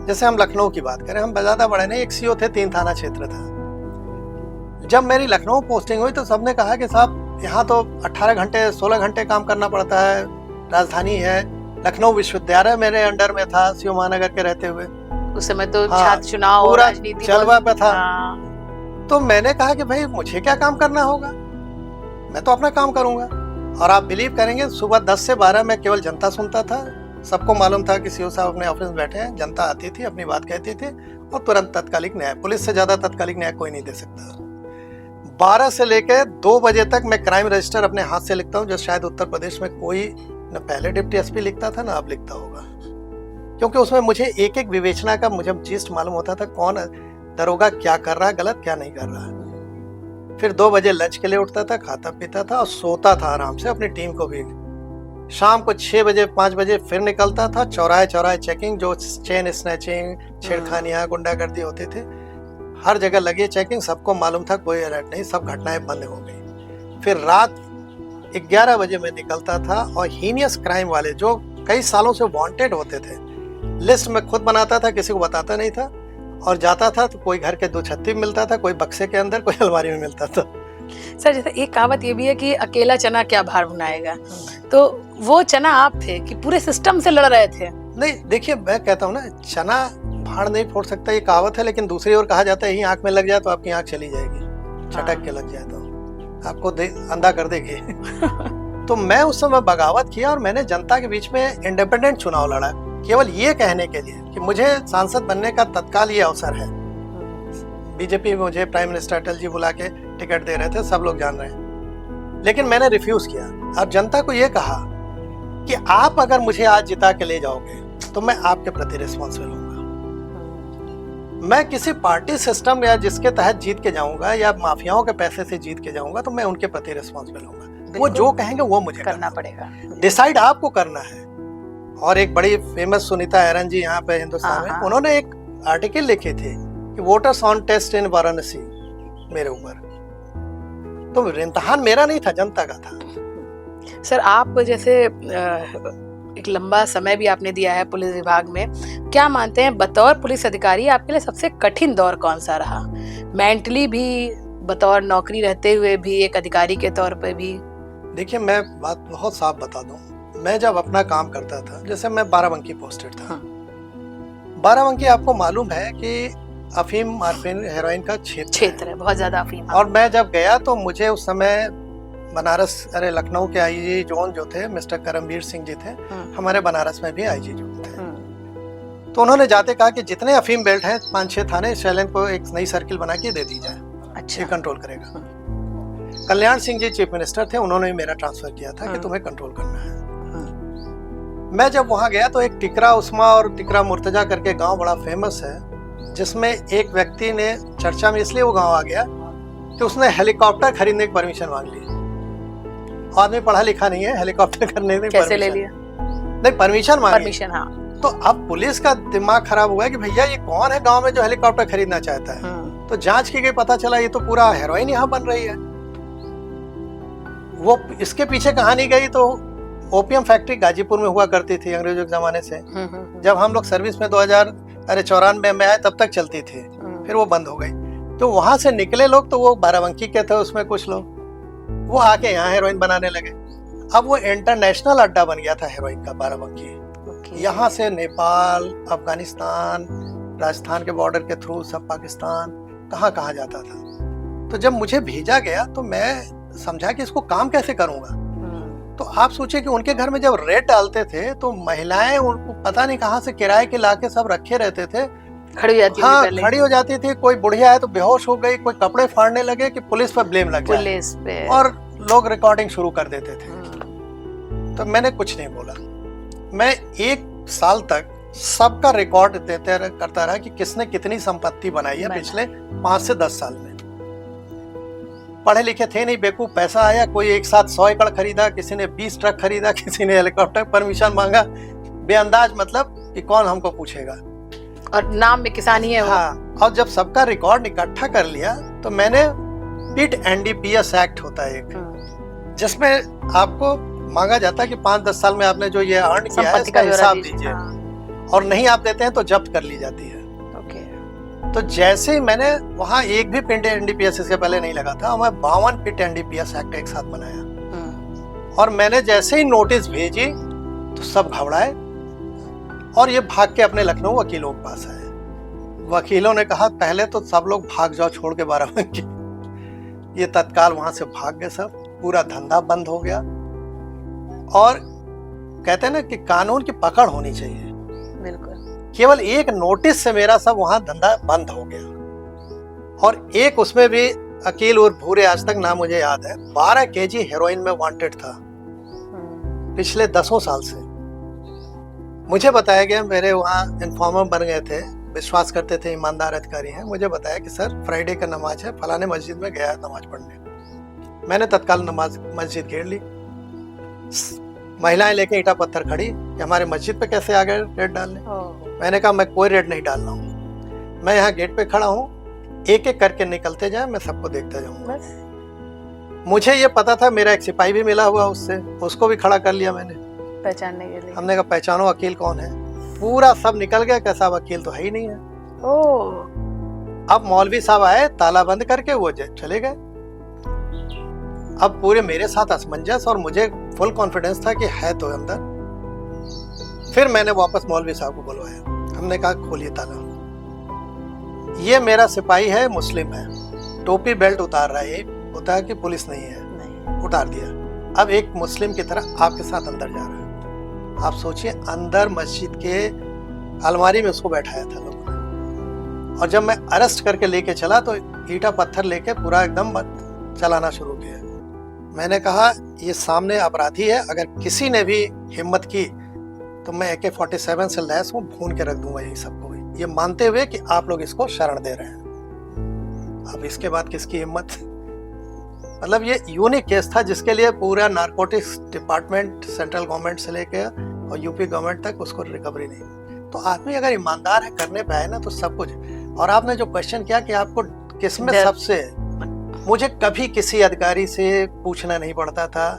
जैसे हम लखनऊ की बात करें, हम ज्यादा बड़े नहीं, एक CO थे, 3 थाना क्षेत्र था। जब मेरी लखनऊ पोस्टिंग हुई तो सबने कहा कि साहब यहाँ तो 18 घंटे 16 घंटे काम करना पड़ता है, राजधानी है। लखनऊ विश्वविद्यालय मेरे अंडर में था, CO महानगर के रहते हुए। उस समय तो छात्र चुनाव और राजनीति चलवा पे था। तो मैंने कहा कि भाई मुझे क्या काम करना होगा, मैं तो अपना काम करूंगा। और आप बिलीव करेंगे, सुबह 10 से 12 में केवल जनता सुनता था। सबको मालूम था कि CO साहब अपने ऑफिस में बैठे हैं, जनता आती थी, अपनी बात कहती थी और तुरंत तत्कालिक न्याय, पुलिस से ज्यादा तत्कालिक न्याय कोई नहीं दे सकता। 12 से लेकर 2 बजे तक मैं क्राइम रजिस्टर अपने हाथ से लिखता हूँ, जो शायद उत्तर प्रदेश में कोई न पहले डिप्टी SP लिखता था ना अब लिखता होगा, क्योंकि उसमें मुझे एक एक विवेचना का मुझे जीस्ट मालूम होता था, कौन दरोगा क्या कर रहा है, गलत क्या नहीं कर रहा है। फिर 2 बजे लंच के लिए उठता था, खाता पीता था और सोता था आराम से, अपनी टीम को भी। शाम को 6 बजे 5 बजे फिर निकलता था, चौराहे चौराहे चेकिंग, जो चेन स्नैचिंग, छेड़खानियां, गुंडागर्दी होती थी, हर जगह लगी चेकिंग। सबको मालूम था कोई अलर्ट नहीं, सब घटनाएं बंद हो गई। फिर रात 11 बजे मैं निकलता था और हीनियस क्राइम वाले जो कई सालों से वांटेड होते थे, लिस्ट में खुद बनाता था, किसी को बताता नहीं था, और जाता था तो कोई घर के 2 छत्ती में मिलता था, कोई बक्से के अंदर, कोई अलमारी में मिलता था। सर जैसे एक कहावत ये भी है कि अकेला चना क्या भार बनाएगा, तो वो चना आप थे कि पूरे सिस्टम से लड़ रहे थे? नहीं, देखिए मैं कहता हूँ ना, चना भाड़ नहीं फोड़ सकता, ये कहावत है, लेकिन दूसरी ओर कहा जाता है यही आंख में लग जाए तो आपकी आंख चली जाएगी, छटक के लग जाए तो आपको अंधा कर देगी। तो मैं उस समय बगावत किया और मैंने जनता के बीच में इंडिपेंडेंट चुनाव लड़ा, केवल ये कहने के लिए कि मुझे सांसद बनने का तत्काल ये अवसर है। बीजेपी में मुझे प्राइम मिनिस्टर अटल जी बुला के टिकट दे रहे थे, सब लोग जान रहे हैं, लेकिन मैंने रिफ्यूज किया और जनता को ये कहा कि आप अगर मुझे आज जिता के ले जाओगे तो मैं आपके प्रति रिस्पॉन्सिबल हूँ। मैं किसी पार्टी सिस्टम या जिसके तहत जीत के जाऊंगा या माफियाओं के पैसे से जीत के जाऊंगा तो मैं उनके प्रति रिस्पॉन्सिबल हूँ। वो जो कहेंगे वो मुझे करना पड़ेगा, डिसाइड आपको करना है। और एक बड़ी फेमस सुनीता एरन जी यहाँ पे हिंदुस्तान में, उन्होंने एक आर्टिकल लिखे थे कि वोटर्स ऑन टेस्ट इन वाराणसी मेरे ऊपर, तो इम्तिहान मेरा नहीं था, जनता का था। सर आप जैसे एक लंबा समय भी आपने दिया है पुलिस विभाग में, क्या मानते हैं बतौर पुलिस अधिकारी आपके लिए सबसे कठिन दौर कौन सा रहा, मेंटली भी, बतौर नौकरी रहते हुए भी, एक अधिकारी के तौर पे भी? देखिए मैं बात बहुत साफ बता दूं, मैं जब अपना काम करता था, जैसे मैं बाराबंकी पोस्टेड था। बाराबंकी आपको मालूम है कि अफीम, मार्फिन, हेरोइन का क्षेत्र है, बहुत ज्यादा अफीम। और मैं जब गया तो मुझे उस समय लखनऊ के आईजी जोन जो थे मिस्टर करमवीर सिंह जी थे, हमारे बनारस में भी आईजी जोन थे। तो उन्होंने जाते कहा कि जितने अफीम बेल्ट हैं 5-6 थाने, शैलेंद्र को एक नई सर्किल बना के दे दी जाए, अच्छा ये कंट्रोल करेगा। कल्याण सिंह जी चीफ मिनिस्टर थे, उन्होंने मेरा ट्रांसफर किया था कि तुम्हें कंट्रोल करना है। मैं जब वहाँ गया तो एक टिकरा उस्मा और टिकरा मुर्तजा करके गांव बड़ा फेमस है, जिसमें एक व्यक्ति ने चर्चा में इसलिए वो गांव आ गया कि उसने हेलीकॉप्टर खरीदने की परमिशन मांग ली। आदमी पढ़ा लिखा नहीं है, हेलीकॉप्टर खरीदने की कैसे ले लिया? नहीं, परमिशन मांगी। परमिशन, हाँ। तो अब पुलिस का दिमाग खराब हुआ है कि भैया ये कौन है गांव में जो हेलीकॉप्टर खरीदना चाहता है। तो जांच की गई, पता चला ये तो पूरा हेरोइन यहाँ बन रही है। वो इसके पीछे कहानी गई तो ओपियम फैक्ट्री गाजीपुर में हुआ करती थी अंग्रेजों के जमाने से। जब हम लोग सर्विस में 2094 में आए तब तक चलती थी, फिर वो बंद हो गई। तो वहां से निकले लोग, तो वो बाराबंकी के थे उसमें कुछ लोग, वो आके यहाँ हेरोइन बनाने लगे। अब वो इंटरनेशनल अड्डा बन गया था हेरोइन का बाराबंकी। यहाँ से नेपाल, अफगानिस्तान, राजस्थान के बॉर्डर के थ्रू सब पाकिस्तान, कहाँ कहाँ जाता था। तो जब मुझे भेजा गया तो मैं समझा कि इसको काम कैसे करूंगा। तो आप सोचिए कि उनके घर में जब रेड डालते थे तो महिलाएं उनको पता नहीं कहाँ से किराए के लाके सब रखे रहते थे, खड़ी हो जाती हाँ, खड़ी हो जाती थी। कोई बुढ़िया है तो बेहोश हो गई, कोई कपड़े फाड़ने लगे कि पुलिस पर ब्लेम लग जाए, पुलिस पे, और लोग रिकॉर्डिंग शुरू कर देते थे। तो मैंने कुछ नहीं बोला। मैं 1 साल तक सबका रिकॉर्ड करता रहा कि किसने कितनी संपत्ति बनाई है पिछले 5 से 10 साल में। पढ़े लिखे थे नहीं, बेवकूफ, पैसा आया, कोई एक साथ 100 एकड़ खरीदा, किसी ने 20 ट्रक खरीदा, किसी ने हेलीकॉप्टर परमिशन मांगा, बेअंदाज, मतलब कि कौन हमको पूछेगा, और नाम में किसानी है वो। हाँ। और जब सबका रिकॉर्ड इकट्ठा कर लिया तो मैंने पिट NDPS एक्ट होता है एक, जिसमें आपको मांगा जाता है कि 5-10 साल में आपने जो ये अर्न किया है इसका हिसाब दीजिए, और नहीं आप देते हैं तो जब्त कर ली जाती है। तो जैसे ही मैंने वहाँ एक भी पिट NDPS इसके पहले नहीं लगा था, मैं 52 पिट NDPS एक्ट एक साथ बनाया। और मैंने जैसे ही नोटिस भेजी तो सब घबराए और ये भाग के अपने लखनऊ वकीलों के पास आए। वकीलों ने कहा पहले तो सब लोग भाग जाओ छोड़ के बाराबंकी। ये तत्काल वहां से भाग गए सब, पूरा धंधा बंद हो गया। और कहते हैं ना कि कानून की पकड़ होनी चाहिए। बिल्कुल। केवल एक नोटिस से मेरा सब वहां धंधा बंद हो गया। और एक उसमें भी अकील और भूरे, आज तक नाम मुझे याद है, 12 kg हेरोइन में वांटेड था पिछले 10 साल से। मुझे बताया गया, मेरे वहाँ इन्फॉर्मर बन गए थे, विश्वास करते थे ईमानदार अधिकारी हैं, मुझे बताया कि सर फ्राइडे का नमाज है, फलाने मस्जिद में गया है नमाज पढ़ने। मैंने तत्काल नमाज मस्जिद घेर ली, महिलाएं लेके ईटा पत्थर खड़ी कि हमारे मस्जिद पे कैसे आ गए रेड डालने। मैंने कहा मैं कोई रेड नहीं डाल रहा हूँ, मैं यहाँ गेट पे खड़ा हूँ, एक एक करके निकलते जाए, मैं सबको देखता जाऊंगा। मुझे ये पता था, मेरा एक सिपाही भी मिला हुआ उससे, उसको भी खड़ा कर लिया मैंने पहचानने के लिए। हमने कहा पहचानो वकील कौन है। पूरा सब निकल गया, कैसा वकील तो है ही नहीं है। अब मौलवी साहब आए, ताला बंद करके वो चले गए। अब पूरे मेरे साथ असमंजस, और मुझे फुल कॉन्फिडेंस था कि है तो अंदर। फिर मैंने वापस मौलवी साहब को बुलवाया, हमने कहा खोलिए ताला। ये मेरा सिपाही है, मुस्लिम है, टोपी बेल्ट उतार रहा है, होता है कि पुलिस नहीं है, उतार दिया। अब एक मुस्लिम की तरह आपके साथ अंदर जा रहा है। आप सोचिए, अंदर मस्जिद के अलमारी में उसको बैठाया था लोगों ने। और जब मैं अरेस्ट करके लेके चला तो ईटा पत्थर लेके पूरा एकदम चलाना शुरू किया। मैंने कहा ये सामने अपराधी है, अगर किसी ने भी हिम्मत की तो मैं AK-47 से लैस हूँ, भून के रख दूंगा यही सबको, ये मानते हुए कि आप लोग इसको शरण दे रहे हैं। अब इसके बाद किसकी हिम्मत। मतलब ये यूनिक केस था जिसके लिए पूरा नारकोटिक्स डिपार्टमेंट, सेंट्रल गवर्नमेंट से लेके और यूपी गवर्नमेंट तक उसको रिकवरी नहीं। तो आदमी अगर ईमानदार है, करने पे आए ना, तो सब कुछ। और आपने जो क्वेश्चन किया कि आपको किसमें सबसे, मुझे कभी किसी अधिकारी से पूछना नहीं पड़ता था।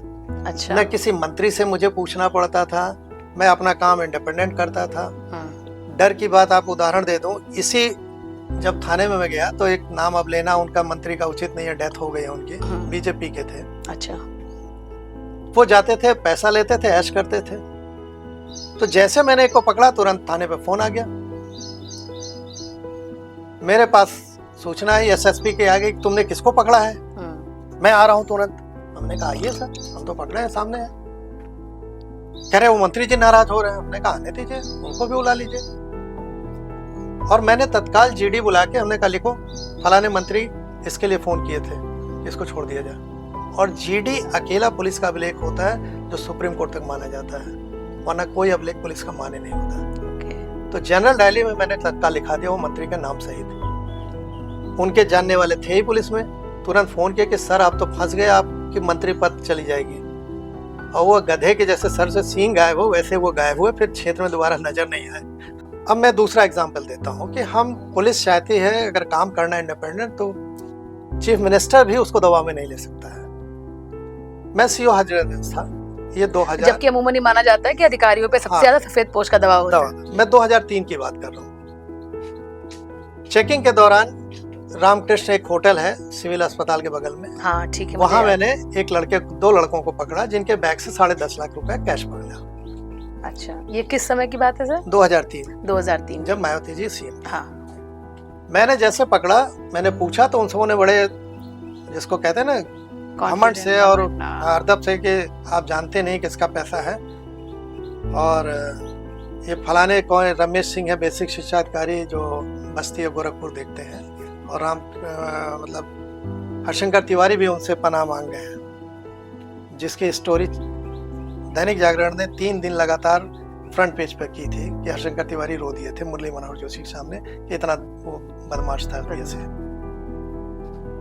अच्छा। न किसी मंत्री से मुझे पूछना पड़ता था, मैं अपना काम इंडिपेंडेंट करता था। डर की बात आप उदाहरण दे दूं, इसी जब थाने में मैं गया तो एक नाम अब लेना उनका मंत्री का उचित नहीं है, डेथ हो गई है उनकी, बीजेपी के थे। अच्छा। वो जाते थे, पैसा लेते थे, ऐश करते थे। तो जैसे मैंने एक को पकड़ा, तुरंत थाने पे फोन आ गया, मेरे पास सूचना है SSP के आ गई, तुमने किसको पकड़ा है। मैं आ रहा हूँ तुरंत। हमने कहा आइए सर, हम तो पकड़े हैं, सामने है। कह रहे वो मंत्री जी नाराज हो रहे हैं। हमने कहा आने दीजिए, उनको भी बुला लीजिए। और मैंने तत्काल GD बुला के हमने कहा लिखो, फलाने मंत्री इसके लिए फोन किए थे, इसको छोड़ दिया जाए। और GD अकेला पुलिस का अभिलेख होता है जो सुप्रीम कोर्ट तक माना जाता है। वरना कोई अभिलेख पुलिस का मान्य नहीं होता। ओके। तो जनरल डायरी में मैंने तत्काल लिखा दिया वो मंत्री का नाम सहित। उनके जानने वाले थे ही पुलिस में, तुरंत फोन किया कि सर आप तो फंस गए, आपकी मंत्री पद चली जाएगी। और वो गधे के जैसे सर से सींग गायब हो वैसे वो गायब हुए, फिर क्षेत्र में दोबारा नजर नहीं आए। अब मैं दूसरा एग्जाम्पल देता हूँ कि हम पुलिस चाहती है अगर काम करना इंडिपेंडेंट तो चीफ मिनिस्टर भी उसको दबाव में नहीं ले सकता है। मैं सीओ हजरतगंज था, ये 2000, जबकि अमूमन ही माना जाता है कि अधिकारियों पे सबसे ज्यादा सफेद पोस्ट का दबाव होता है। मैं 2003 की बात कर रहा हूँ। चेकिंग के दौरान रामकृष्ण एक होटल है सिविल अस्पताल के बगल में, हाँ ठीक है, वहां मैंने दो लड़कों को पकड़ा जिनके बैग से 10.5 लाख रुपए कैश पकड़ा। अच्छा, ये किस समय की बात है सर? 2003 जब मायावती जी सीएम। हाँ। मैंने जैसे पकड़ा, मैंने पूछा तो उन सबों ने बड़े, जिसको कहते हैं ना, घमंड से और हरदब से कि आप जानते नहीं किसका पैसा है, और ये फलाने कौन, रमेश सिंह है बेसिक शिक्षा अधिकारी जो बस्ती और गोरखपुर देखते हैं, और मतलब हरशंकर तिवारी भी उनसे पनाह मांग गए हैं, जिसकी स्टोरी दैनिक जागरण ने 3 दिन लगातार फ्रंट पेज पर की थी कि हरशंकर तिवारी रो दिए थे मुरली मनोहर जोशी के सामने कि इतना वो बदमाश था से।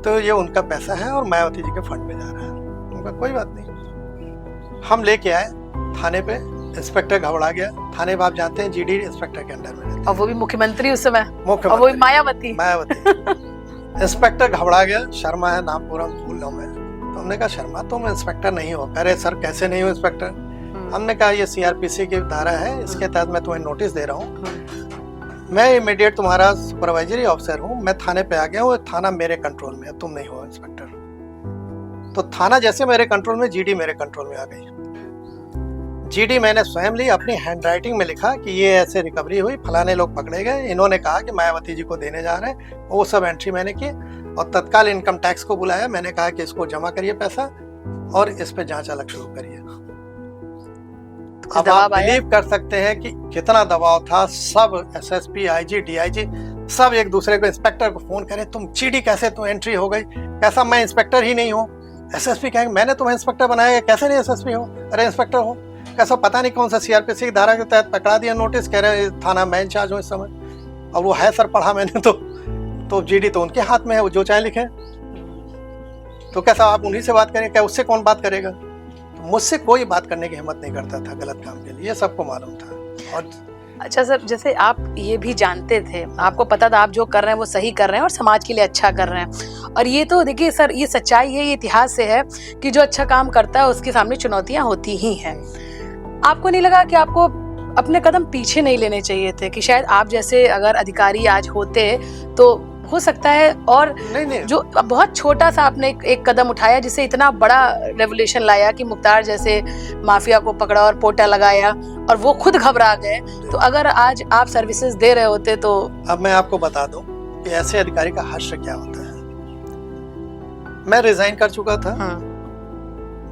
तो ये उनका पैसा है और मायावती जी के फंड में जा रहा है। उनका कोई बात नहीं। हम लेके आए थाने पे, इंस्पेक्टर घबरा गया। थाने पे आप जानते हैं जीडी इंस्पेक्टर के अंडर में रहते हैं। और वो भी मुख्यमंत्री उस समय, मुख्यमंत्री, और वो भी मायावती। इंस्पेक्टर घबरा गया, शर्मा है नाम, पूरा भूल रहा हूं मैं। तो हमने कहा शर्मा तुम इंस्पेक्टर नहीं हो। अरे सर कैसे नहीं हो इंस्पेक्टर? हमने कहा ये सीआरपीसी की धारा है, इसके तहत मैं तुम्हें नोटिस दे रहा हूँ, मैं इमीडिएट तुम्हारा सुपरवाइजरी ऑफिसर हूँ, मैं थाने पे आ गया हूँ, थाना मेरे कंट्रोल में है, तुम नहीं हो इंस्पेक्टर। तो थाना जैसे मेरे कंट्रोल में, जीडी मेरे कंट्रोल में आ गई। जीडी मैंने स्वयं ली, अपनी हैंडराइटिंग में लिखा कि ये ऐसे रिकवरी हुई, फलाने लोग पकड़े गए, इन्होंने कहा कि मायावती जी को देने जा रहे हैं, वो सब एंट्री मैंने की। और तत्काल इनकम टैक्स को बुलाया, मैंने कहा कि इसको जमा करिए पैसा और इस पे जांच अलग शुरू करिए। अब आप बिलीव कर सकते हैं कि कितना दबाव था। सब एसएसपी, आईजी, डीआईजी सब एक दूसरे को, इंस्पेक्टर को फोन करे, तुम जीडी कैसे, तुम एंट्री हो गई, कैसा मैं इंस्पेक्टर ही नहीं हूँ। एसएसपी कहेंगे मैंने तुम्हें इंस्पेक्टर बनाया, कैसे नहीं एसएसपी हो? अरे इंस्पेक्टर हो कैसा, पता नहीं कौन सा सीआरपीसी की धारा के तहत पकड़ा दिया, नोटिस, कह रहे थाना मैं इंचार्ज हूँ इस समय। और वो है सर, पढ़ा मैंने तो जीडी तो उनके हाथ में है, वो जो चाहे लिखे। तो कैसा आप उन्हीं से बात करें, क्या उससे कौन बात करेगा? तो मुझसे कोई बात करने की हिम्मत नहीं करता था गलत काम के लिए, ये सबको मालूम था। और अच्छा सर, जैसे आप ये भी जानते थे, आपको पता था आप जो कर रहे हैं वो सही कर रहे हैं और समाज के लिए अच्छा कर रहे हैं, और ये तो देखिए सर, ये सच्चाई है, ये इतिहास से है कि जो अच्छा काम करता है उसके सामने चुनौतियां होती ही हैं। आपको नहीं लगा कि आपको अपने कदम पीछे नहीं लेने चाहिए थे, कि शायद आप जैसे अगर अधिकारी आज होते तो हो सकता है, और नहीं। जो बहुत छोटा सा आपने एक कदम उठाया जिससे इतना बड़ा रेवोल्यूशन लाया कि मुख्तार जैसे माफिया को पकड़ा और पोटा लगाया और वो खुद घबरा गए, तो अगर आज आप सर्विसेज दे रहे होते तो। अब मैं आपको बता दूं कि ऐसे अधिकारी का हश्र क्या होता है। मैं रिजाइन कर चुका था,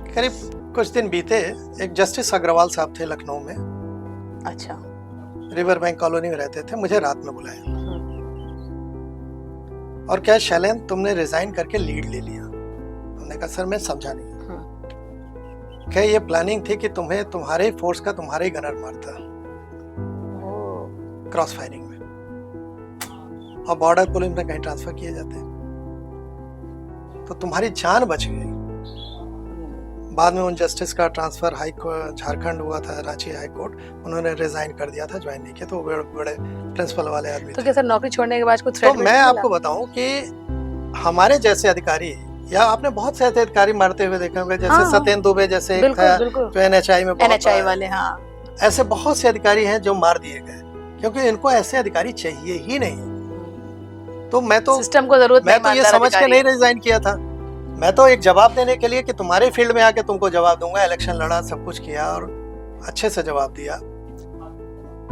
करीब कुछ दिन बीते, एक जस्टिस अग्रवाल साहब थे लखनऊ में। अच्छा। रिवर बैंक कॉलोनी में रहते थे, मुझे रात में बुलाया और क्या शैलेंद्र तुमने रिजाइन करके लीड ले लिया? हमने कहा सर मैं समझा नहीं। क्या ये प्लानिंग थी कि तुम्हें तुम्हारे फोर्स का तुम्हारे ही गनर मारता क्रॉस फायरिंग में, और बॉर्डर पुलिस में कहीं ट्रांसफर किए जाते, तो तुम्हारी जान बच गई। बाद में उन जस्टिस का ट्रांसफर झारखंड हुआ था, रांची हाई कोर्ट, उन्होंने रिजाइन कर दिया था, ज्वाइन नहीं किया, तो बड़े प्रिंसिपल वाले आदमी। तो क्या सर नौकरी छोड़ने के बाद कुछ थ्रेट? तो मैं आपको बताऊं कि हमारे जैसे अधिकारी, या आपने बहुत से ऐसे अधिकारी मारते हुए देखे होंगे, जैसे सत्येंद्र दुबे जैसे एक था जो एनएचआई में, एनएचआई वाले, हाँ, ऐसे बहुत से अधिकारी हैं जो मार दिए गए, क्योंकि इनको ऐसे अधिकारी चाहिए ही नहीं। तो मैं तो सिस्टम को जरूरत मैं तो ये समझ के नहीं रिजाइन किया था, मैं तो एक जवाब देने के लिए कि तुम्हारे फील्ड में आके तुमको जवाब दूंगा। इलेक्शन लड़ा, सब कुछ किया और अच्छे से जवाब दिया।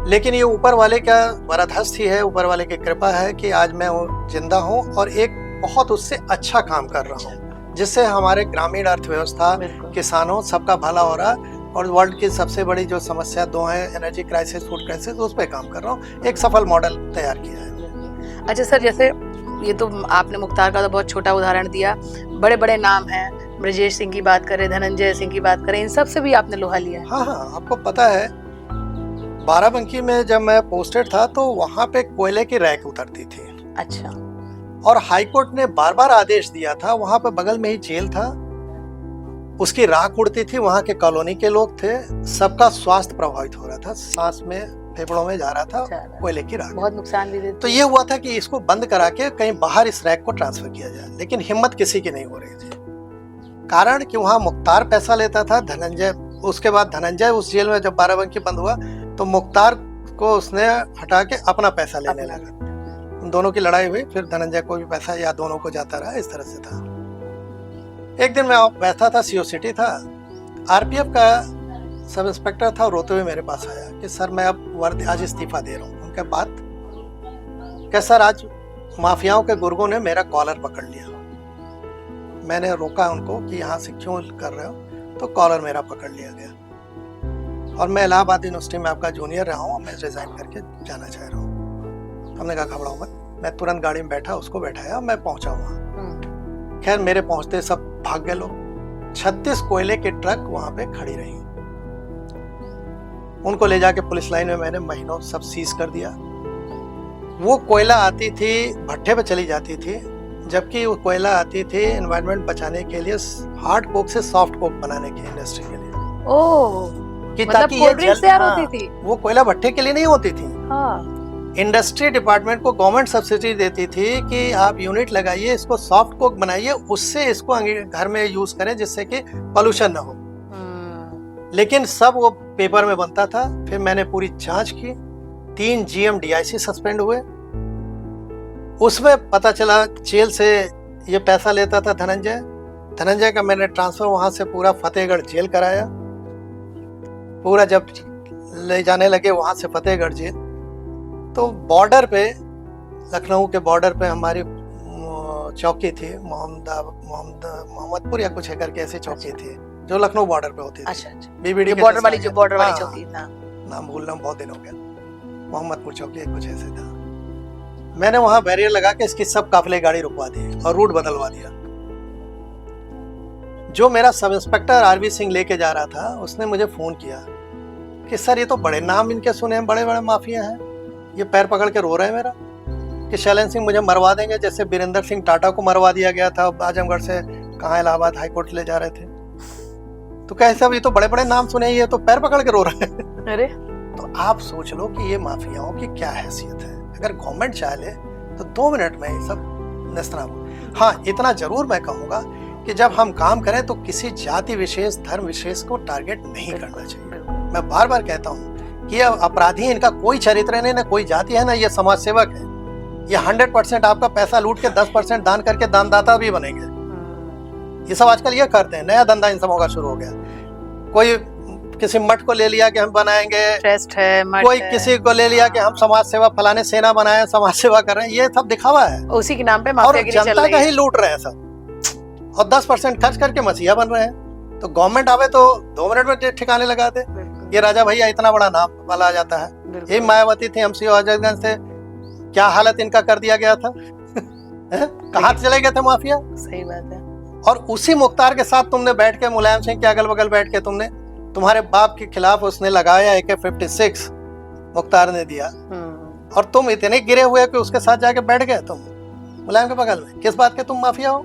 लेकिन ये ऊपर वाले का वरदहस्त ही है, ऊपर वाले की कृपा है कि आज मैं जिंदा हूँ और एक बहुत उससे अच्छा काम कर रहा हूँ, जिससे हमारे ग्रामीण अर्थव्यवस्था, किसानों, सबका भला हो रहा। और वर्ल्ड की सबसे बड़ी जो समस्या दो है, एनर्जी क्राइसिस, फूड क्राइसिस, उस पर काम कर रहा हूँ। एक सफल मॉडल तैयार किया है। अच्छा सर, जैसे ये तो आपने मुख्तार का तो बहुत छोटा उदाहरण दिया, बड़े बड़े नाम हैं, ब्रजेश सिंह की बात करें, धनंजय सिंह की बात करें, इन सब से भी आपने लोहा लिया। हाँ, आपको पता है बाराबंकी में जब मैं पोस्टेड था तो वहां पे कोयले की रैक उतरती थी, अच्छा। और हाई कोर्ट ने बार बार आदेश दिया था, वहां पे बगल में ही जेल था, उसकी राख उड़ती थी, वहां के कॉलोनी के लोग थे, सबका स्वास्थ्य प्रभावित हो रहा था, सांस में फेफड़ों में जा रहा था कोयले की राख। बहुत नुकसान भी देती। तो ये हुआ था कि इसको बंद करा के कहीं बाहर इस रैक को ट्रांसफर किया जाए, लेकिन हिम्मत किसी की नहीं हो रही थी। कारण कि वहां मुख्तार पैसा लेता था, धनंजय, उसके बाद धनंजय उस जेल में जब बाराबंकी बंद हुआ तो मुख्तार को उसने हटा के अपना पैसा लेने लगा। उन दोनों की लड़ाई हुई, फिर धनंजय को भी पैसा या दोनों को जाता रहा, इस तरह से था। एक दिन मैं बैठा था, सीओ सिटी था, आरपीएफ का सब इंस्पेक्टर था, रोते हुए मेरे पास आया कि सर मैं अब वर्दी आज इस्तीफा दे रहा हूँ। उनके बाद क्या सर, आज माफियाओं के गुर्गों ने मेरा कॉलर पकड़ लिया। मैंने रोका उनको कि यहाँ से क्यों कर रहे हो, तो कॉलर मेरा पकड़ लिया गया और मैं इलाहाबाद यूनिवर्सिटी में आपका जूनियर रहा हूँ, मैं रिजाइन करके जाना चाह रहा हूँ। हमने कहा घबराओ मत। मैं तुरंत गाड़ी में बैठा, उसको बैठाया, मैं पहुंचा वहाँ। खैर मेरे पहुंचते सब भाग गए लोग। 36 कोयले के ट्रक वहां पे खड़ी रही, उनको ले जाके पुलिस लाइन में मैंने महीनों सब सीज कर दिया। वो कोयला आती थी भट्ठे पे चली जाती थी, जबकि वो कोयला आती थी एनवायरनमेंट बचाने के लिए, हार्ड कोक से सॉफ्ट कोक बनाने की इंडस्ट्री के लिए। ओह, कि मतलब ताकि कोल्ड ड्रिंक्स तैयार होती थी। वो कोयला भट्ठे के लिए नहीं होती थी। हाँ। इंडस्ट्री डिपार्टमेंट को गवर्नमेंट सब्सिडी देती थी कि आप यूनिट लगाइए, इसको सॉफ्ट कोक बनाइए, उससे इसको घर में यूज करें जिससे कि पोल्यूशन ना हो। लेकिन सब वो पेपर में बनता था। फिर मैंने पूरी जांच की, 3 GM DIC सस्पेंड हुए। उसमें पता चला जेल से ये पैसा लेता था धनंजय का मैंने ट्रांसफर वहां से पूरा फतेहगढ़ जेल कराया। पूरा जब ले जाने लगे वहां से फतेहगढ़ जेल, तो बॉर्डर पे, लखनऊ के बॉर्डर पे हमारी चौकी थी, मोहम्मदपुर या कुछ है करके ऐसी चौकी थी जो लखनऊ बॉर्डर पे होती थी। अच्छा। बीबीडी बॉर्डर वाली चौकी ना, नाम भूलना बहुत दिन हो गया। मोहम्मदपुर चौकी कुछ ऐसे था। मैंने वहां बैरियर लगा के इसकी सब काफिले गाड़ी रुकवा दी और रूट बदलवा दिया। जो मेरा सब इंस्पेक्टर आरवी सिंह लेके जा रहा था, उसने मुझे फोन किया कि सर ये तो बड़े नाम इनके सुने हैं, बड़े बड़े माफिया हैं, ये पैर पकड़ के रो रहे हैं मेरा कि शैलेंद्र सिंह मुझे मरवा देंगे, जैसे बीरेंद्र सिंह टाटा को मरवा दिया गया था आजमगढ़ से, कहाँ इलाहाबाद हाईकोर्ट ले जा रहे थे। तो कैसे, अब ये तो बड़े बड़े नाम सुने, ये तो पैर पकड़ के रो रहे हैं। अरे तो आप सोच लो कि ये माफियाओं की क्या हैसियत है। अगर गवर्नमेंट चाह ले तो 2 मिनट में ये सब नस्तनाबूद। हाँ, इतना जरूर मैं कहूँगा कि जब हम काम करें तो किसी जाति विशेष, धर्म विशेष को टारगेट नहीं करना चाहिए। मैं बार बार कहता हूँ कि ये अपराधी, इनका कोई चरित्र नहीं, ना कोई जाति है, ना ये समाज सेवक है। ये 100% आपका पैसा लूट के 10% दान करके दानदाता भी बनेंगे। ये सब आजकल ये करते हैं, नया धंधा इन सबों का शुरू हो गया। कोई किसी मठ को ले लिया कि हम बनाएंगे ट्रस्ट है, मठ कोई है। किसी को ले लिया कि हम समाज सेवा, फलाने सेना बनाए, समाज सेवा कर रहे हैं। ये सब दिखावा है, उसी के नाम पे और माफियागिरी चल जनता रही का है। ही लूट रहे हैं सब, और 10% खर्च करके मसीहा बन रहे हैं। तो गवर्नमेंट आवे तो 2 मिनट में ठिकाने लगा दे। ये राजा भैया इतना बड़ा नाम वाला आ जाता है। ये मायावती थी MCO अजयगंज से, क्या हालत इनका कर दिया गया था। कहाँ चले गए थे माफिया। सही बात है। और उसी मुख्तार के साथ तुमने बैठ के, मुलायम सिंह के अगल बगल बैठ के, तुमने, तुम्हारे बाप के खिलाफ उसने लगाया AK-56 मुख्तार ने दिया, और तुम इतने गिरे हुए कि उसके साथ जाके बैठ गए तुम मुलायम के बगल में। किस बात के तुम माफिया हो?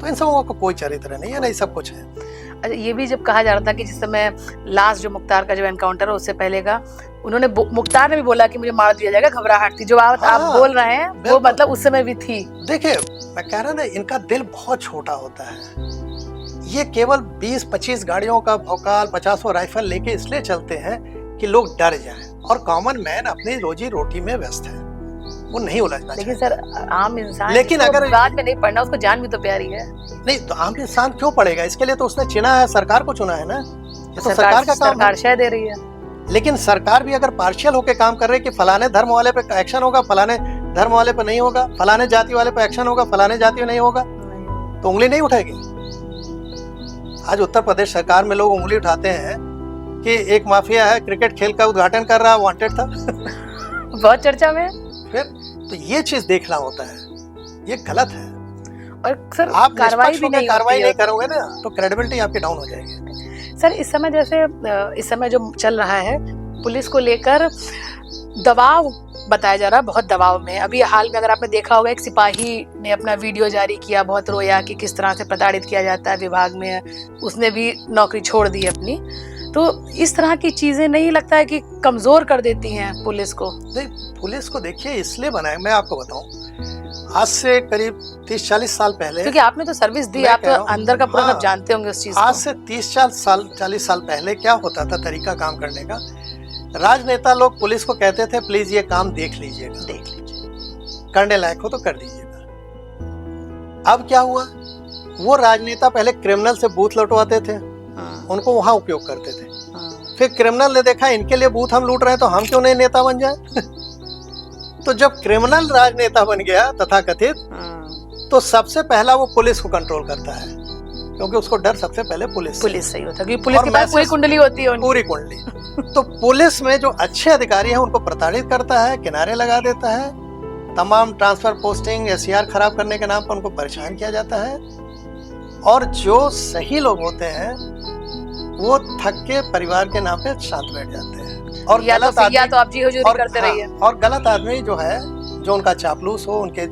तो इन सबों का कोई चरित्र नहीं है, नहीं सब कुछ है। अच्छा, ये भी जब कहा जा रहा था कि जिस समय लास्ट जो मुख्तार का जब एनकाउंटर, उससे पहले का उन्होंने, मुख्तार ने भी बोला कि मुझे मार दिया जाएगा, घबराहट थी। जो बात आप बोल रहे हैं वो मतलब उस समय भी थी। देखिए, मैं कह रहा ना, इनका दिल बहुत छोटा होता है। ये केवल 20-25 गाड़ियों का भौकाल, 50 राइफल लेके इसलिए चलते हैं कि लोग डर जाएं, और कॉमन मैन अपनी रोजी रोटी में व्यस्त है, वो नहीं उलझना। लेकिन सर, आम इंसान, लेकिन अगर बाद में नहीं पढ़ना, उसको जान भी तो प्यारी है। नहीं तो आम इंसान क्यों पड़ेगा? इसके लिए तो उसने चुना है, सरकार को चुना है ना। ये तो सरकार का काम है। सरकार शय दे रही है। लेकिन सरकार भी अगर पार्शियल होकर काम कर रही है कि फलाने धर्म वाले पे एक्शन होगा, फलाने धर्म वाले पे नहीं होगा, फलाने जाति वाले पे एक्शन होगा, फलाने जाति में नहीं होगा, तो उंगली नहीं उठाएगी। आज उत्तर प्रदेश सरकार में लोग उंगली उठाते हैं कि एक माफिया है, क्रिकेट खेल का उद्घाटन कर रहा, वांटेड था। बहुत चर्चा में। फिर तो ये चीज देखना होता है, ये गलत है। और सर, आप कार्रवाई नहीं करोगे ना, तो क्रेडिबिलिटी आपकी डाउन हो जाएगी। सर, इस समय जैसे इस समय जो चल रहा है पुलिस को लेकर दबाव बताया जा रहा है, बहुत दबाव में। अभी हाल में अगर आपने देखा होगा, एक सिपाही ने अपना वीडियो जारी किया, बहुत रोया कि किस तरह से प्रताड़ित किया जाता है विभाग में, उसने भी नौकरी छोड़ दी अपनी। तो इस तरह की चीजें नहीं लगता है कि कमजोर कर देती हैं पुलिस को? नहीं, पुलिस को देखिए इसलिए बनाया, मैं आपको बताऊं, आज से करीब 30-40 साल पहले, क्योंकि आपने तो सर्विस दी, आप तो अंदर का पूरा सब जानते होंगे उस चीज को। आज से 30-40 साल पहले क्या होता था तरीका काम करने का, राजनेता लोग पुलिस को कहते थे प्लीज ये काम देख लीजिएगा, करने लायक हो तो कर दीजिएगा। अब क्या हुआ, वो राजनेता पहले क्रिमिनल से बूथ लौटवाते थे, उनको वहां उपयोग करते थे। फिर क्रिमिनल ने देखा इनके लिए बूथ हम लूट रहे हैं तो हम क्यों नहीं नेता बन जाए तो जब क्रिमिनल राजनेता बन गया तथाकथित, तो सबसे पहला वो पुलिस को कंट्रोल करता है, क्योंकि उसको डर सबसे पहले पुलिस से ही होता है, क्योंकि पुलिस के पास पूरी कुंडली होती है, पूरी कुंडली। तो पुलिस में जो अच्छे अधिकारी हैं उनको प्रताड़ित करता है, किनारे लगा देता है, तमाम ट्रांसफर पोस्टिंग एससीआर खराब करने के नाम पर उनको परेशान किया जाता है, और जो सही लोग होते हैं वो थक के परिवार के नाम पे शांत बैठ जाते हैं, और गलत आदमी, तो आप जी हुजूरी करते रहिए। और गलत आदमी जो है, जो उनका चापलूस हो, उनके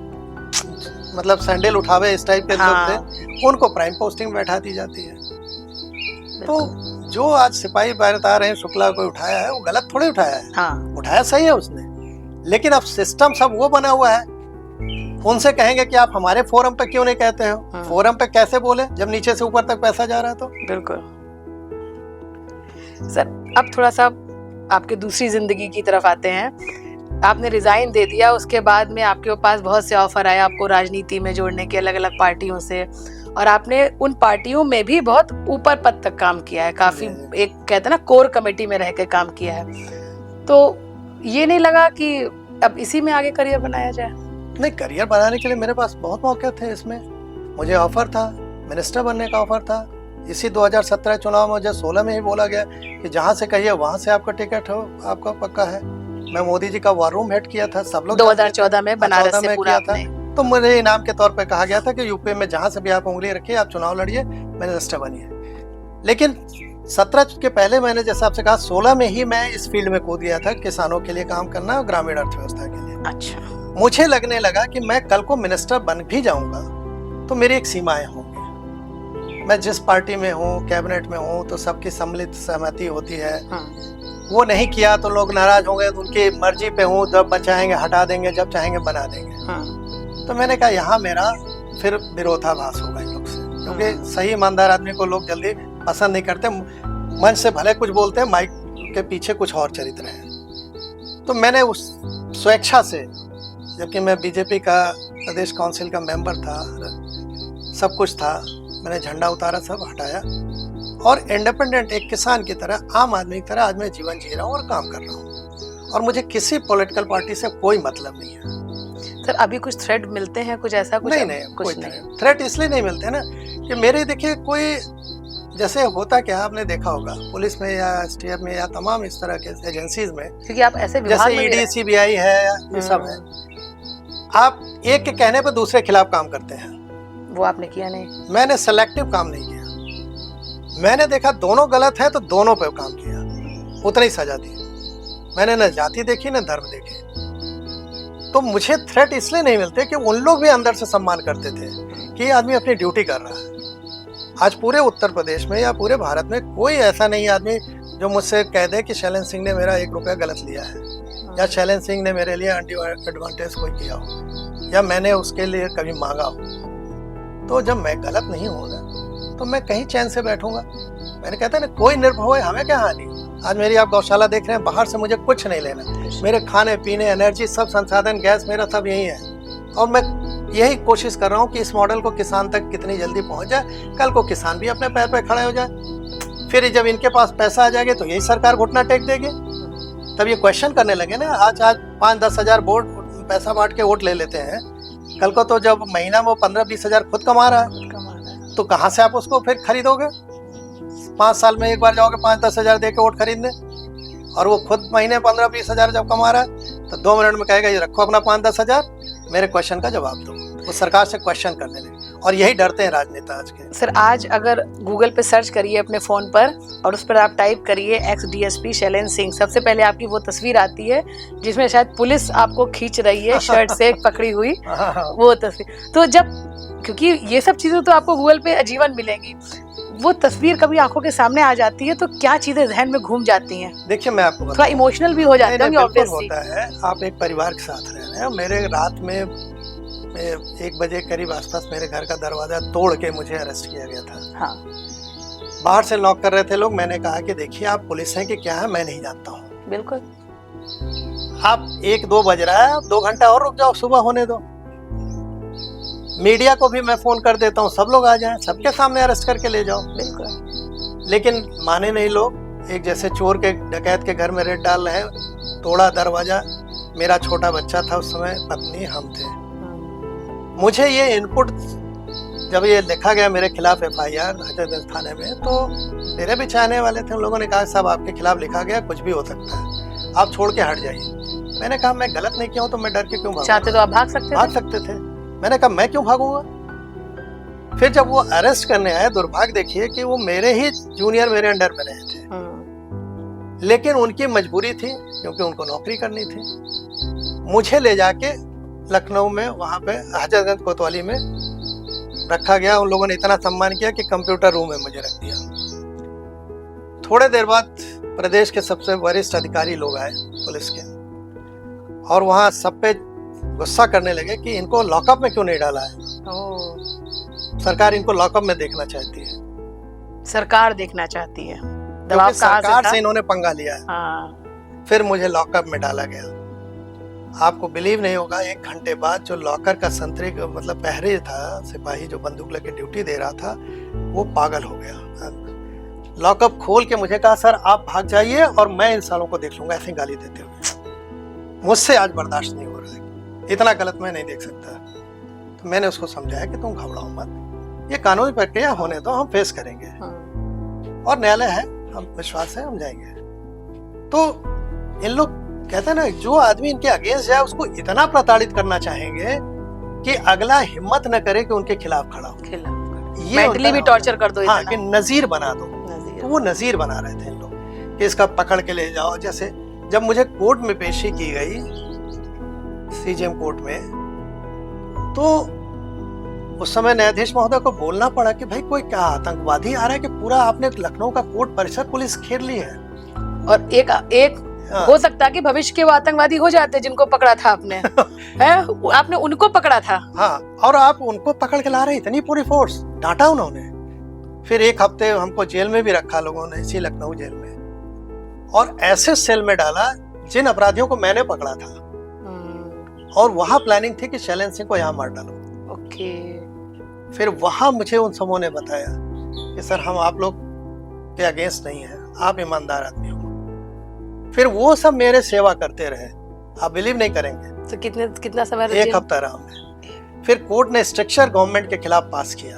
मतलब सैंडल उठावे इस टाइप के लोग थे, उनको प्राइम पोस्टिंग में बैठा दी जाती है। तो जो आज सिपाही बता रहे हैं शुक्ला को उठाया है, वो गलत थोड़ी उठाया है, उठाया सही है उसने, लेकिन अब सिस्टम सब वो बना हुआ है। उनसे कहेंगे कि आप हमारे फोरम पे क्यों नहीं कहते हो, फोरम पे कैसे बोले जब नीचे से ऊपर तक पैसा जा रहा है। तो बिल्कुल सर, अब थोड़ा सा आपके दूसरी जिंदगी की तरफ आते हैं। आपने रिजाइन दे दिया, उसके बाद में आपके पास बहुत से ऑफर आए आपको राजनीति में जोड़ने के, अलग अलग पार्टियों से, और आपने उन पार्टियों में भी बहुत ऊपर पद तक काम किया है, काफी एक कहते हैं ना कोर कमेटी में रह के काम किया है। तो ये नहीं लगा कि अब इसी में आगे करियर बनाया जाए? नहीं, करियर बनाने के लिए मेरे पास बहुत मौके थे। इसमें मुझे ऑफर था, मिनिस्टर बनने का ऑफर था। इसी 2017 चुनाव में मुझे 16 में ही बोला गया कि जहां से कहिए वहां से आपका टिकट हो, आपका पक्का है। मैं मोदी जी का वार रूम हेड किया था, सब लोग 2014 में बनारस से पूरा किया था। तो मुझे इनाम के तौर पे कहा गया था कि यूपी में जहां से भी आप उंगली रखिए, आप चुनाव लड़िए, मिनिस्टर बनिए। लेकिन 17 के पहले मैंने जैसे आपसे कहा, 16 में ही मैं इस फील्ड में कूद गया था, किसानों के लिए काम करना और ग्रामीण अर्थव्यवस्था के लिए। अच्छा, मुझे लगने लगा कि मैं कल को मिनिस्टर बन भी जाऊंगा तो मेरी एक सीमाएं होंगी। मैं जिस पार्टी में हूँ, कैबिनेट में हूँ, तो सबकी सम्मिलित सहमति होती है। वो नहीं किया तो लोग नाराज होंगे, उनकी मर्जी पे हूँ, जब बचाएंगे हटा देंगे, जब चाहेंगे बना देंगे। तो मैंने कहा यहाँ मेरा फिर विरोधाभास होगा इन लोग से, क्योंकि सही ईमानदार आदमी को लोग जल्दी पसंद नहीं करते। मन से भले कुछ बोलते हैं, माइक के पीछे कुछ और चरित्र है। तो मैंने उस स्वेच्छा से, जबकि मैं बीजेपी का प्रदेश काउंसिल का मेंबर था, सब कुछ था, मैंने झंडा उतारा, सब हटाया, और इंडिपेंडेंट एक किसान की तरह, आम आदमी की तरह आज मैं जीवन जी रहा हूँ और काम कर रहा हूँ, और मुझे किसी पॉलिटिकल पार्टी से कोई मतलब नहीं है। सर, अभी कुछ थ्रेट मिलते हैं, कुछ ऐसा कुछ? नहीं, कुछ नहीं। थ्रेट इसलिए नहीं मिलते ना कि मेरे, देखिए, कोई जैसे होता क्या, आपने देखा होगा पुलिस में या एसटीएफ में या तमाम इस तरह के एजेंसीज में, क्योंकि आप ऐसे जैसे ईडी सीबीआई है, ये सब है, आप एक के कहने पर दूसरे खिलाफ काम करते हैं। वो आपने किया नहीं। मैंने सेलेक्टिव काम नहीं किया। मैंने देखा दोनों गलत है तो दोनों पे काम किया, उतना ही सजा दी। मैंने न जाति देखी न धर्म देखे। तो मुझे थ्रेट इसलिए नहीं मिलते कि उन लोग भी अंदर से सम्मान करते थे कि ये आदमी अपनी ड्यूटी कर रहा है। आज पूरे उत्तर प्रदेश में या पूरे भारत में कोई ऐसा नहीं आदमी जो मुझसे कह दे कि शैलेंद्र सिंह ने मेरा 1 रुपया गलत लिया है, या शैलेंद्र सिंह ने मेरे लिए एडवांटेज कोई किया हो, या मैंने उसके लिए कभी मांगा हो। तो जब मैं गलत नहीं होगा तो मैं कहीं चैन से बैठूंगा। मैंने कहता ना, कोई निर्भय, हमें क्या हानि। आज मेरी आप गौशाला देख रहे हैं, बाहर से मुझे कुछ नहीं लेना। मेरे खाने पीने, एनर्जी, सब संसाधन, गैस, मेरा सब यही है, और मैं यही कोशिश कर रहा हूँ कि इस मॉडल को किसान तक कितनी जल्दी पहुंच जाए, कल को किसान भी अपने पैर पर खड़े हो जाए। फिर जब इनके पास पैसा आ जाएगा तो यही सरकार घुटना टेक देगी। तब ये क्वेश्चन करने लगे ना, आज 5-10 हजार वोट पैसा बांट के वोट ले लेते हैं, कल को तो जब महीना में 15-20 हजार खुद कमा रहा है, तो कहाँ से आप उसको फिर खरीदोगे? 5 साल में एक बार जाओगे 5-10 हजार दे के वोट खरीदने, और वो खुद महीने 15-20 हजार जब कमा रहा है तो 2 मिनट में कहेगा ये रखो अपना 5-10 हजार, मेरे क्वेश्चन का जवाब दो। वो सरकार से क्वेश्चन करने लगे, और यही डरते हैं राजनेता आज के। सर, आज अगर गूगल पे सर्च करिए अपने फोन पर और उस पर आप टाइप करिए एक्स डीएसपी शैलेंद्र सिंह, सबसे पहले आपकी वो तस्वीर आती है जिसमें शायद पुलिस आपको खींच रही है शर्ट से पकड़ी हुई, वो तस्वीर। तो जब, क्योंकि ये सब चीजें तो आपको गूगल पे आजीवन मिलेंगी, वो तस्वीर कभी आंखों के सामने आ जाती है तो क्या चीजें जहन में घूम जाती हैं? देखिए मैं आपको थोड़ा इमोशनल भी हो जाते हैं ऑब्वियसली। होता है, आप एक परिवार के साथ रह रहे हैं। मेरे रात में 1 बजे करीब आसपास मेरे घर का दरवाजा तोड़ के मुझे अरेस्ट किया गया था। हाँ। बाहर से नॉक कर रहे थे लोग। मैंने कहा कि देखिए आप पुलिस हैं कि क्या है मैं नहीं जानता हूँ। बिल्कुल। आप 1-2 बज रहा है, 2 घंटा और रुक जाओ, सुबह होने दो। मीडिया को भी मैं फोन कर देता हूँ, सब लोग आ जाएं, सबके सामने अरेस्ट करके ले जाओ। बिल्कुल। लेकिन माने नहीं लोग। एक जैसे चोर के, डकैत के घर में रेड डाल रहे हैं, तोड़ा दरवाजा। मेरा छोटा बच्चा था उस समय, पत्नी, हम थे। मुझे ये इनपुट जब ये लिखा गया मेरे खिलाफ एफआईआर हजरतगंज थाने में, तो मेरे भी चाहने वाले थे। उन लोगों ने कहा साहब आपके खिलाफ लिखा गया, कुछ भी हो सकता है, आप छोड़ के हट जाइए। मैंने कहा मैं गलत नहीं किया हूँ तो मैं डर के क्यों भागूं? चाहते तो आप भाग सकते थे। मैंने कहा मैं क्यों भागूंगा? फिर जब वो अरेस्ट करने आए, दुर्भाग्य देखिए कि वो मेरे ही जूनियर मेरे अंडर में रहे थे, लेकिन उनकी मजबूरी थी क्योंकि उनको नौकरी करनी थी। मुझे ले जाके लखनऊ में, वहां पे हजरतगंज कोतवाली में रखा गया। उन लोगों ने इतना सम्मान किया कि कंप्यूटर रूम में मुझे रख दिया। थोड़े देर बाद प्रदेश के सबसे वरिष्ठ अधिकारी लोग आए पुलिस के, और वहां सब पे गुस्सा करने लगे कि इनको लॉकअप में क्यों नहीं डाला है। सरकार इनको लॉकअप में देखना चाहती है। सरकार देखना चाहती है, दबाव सरकार से इन्होंने पंगा लिया है। हाँ। फिर मुझे लॉकअप में डाला गया। आपको बिलीव नहीं होगा, 1 घंटे बाद जो लॉकर का संतरी मतलब पहरे था, सिपाही जो बंदूक लेके ड्यूटी दे रहा था, वो पागल हो गया। लॉकअप खोल के मुझे कहा सर आप भाग जाइए और मैं इन सालों को देख लूंगा, ऐसी गाली देते हुए। मुझसे आज बर्दाश्त नहीं हो रहा है, इतना गलत मैं नहीं देख सकता। तो मैंने उसको समझाया कि तुम घबराओ मत, ये कानूनी प्रक्रिया होने दो, हम फेस करेंगे। और न्यायालय है, हम विश्वास है हम जाएंगे। तो इन लोग कहते हैं ना, जो आदमी इनके अगेंस्ट जाए उसको इतना प्रताड़ित करना चाहेंगे कि अगला हिम्मत न करे कि उनके खिलाफ खड़ा हो। ये मेंटली भी टॉर्चर कर दो। हाँ, कि नजीर बना दो। तो वो नजीर बना रहे थे इन लोग कि इसका पकड़ के ले जाओ। जैसे जब मुझे कोर्ट में पेशी की गई, सीजेएम कोर्ट में, तो उस समय न्यायाधीश महोदय को बोलना पड़ा कि भाई कोई क्या आतंकवादी आ रहा है कि पूरा आपने लखनऊ का कोर्ट परिसर पुलिस घेर ली है। और एक हो सकता है कि भविष्य के वो आतंकवादी हो जाते जिनको पकड़ा था आपने। है? आपने उनको पकड़ा था। हाँ, और आप उनको पकड़ के ला रहे, इतनी पूरी फोर्स। डांटा उन्होंने। फिर 1 हफ्ते हमको जेल में भी रखा लोगों ने, इसी लखनऊ जेल में, और ऐसे सेल में डाला जिन अपराधियों को मैंने पकड़ा था। और वहां प्लानिंग थी कि शैलेंद्र सिंह को यहाँ मार डालो। ओके। फिर वहां मुझे उन सबों ने बताया कि सर हम आप लोग के अगेंस्ट नहीं है, आप ईमानदार आदमी हो। फिर वो सब मेरे सेवा करते रहे, आप बिलीव नहीं करेंगे। तो कितना समय? 1 हफ्ता रहा मैं। फिर कोर्ट ने स्ट्रक्चर गवर्नमेंट के खिलाफ पास किया।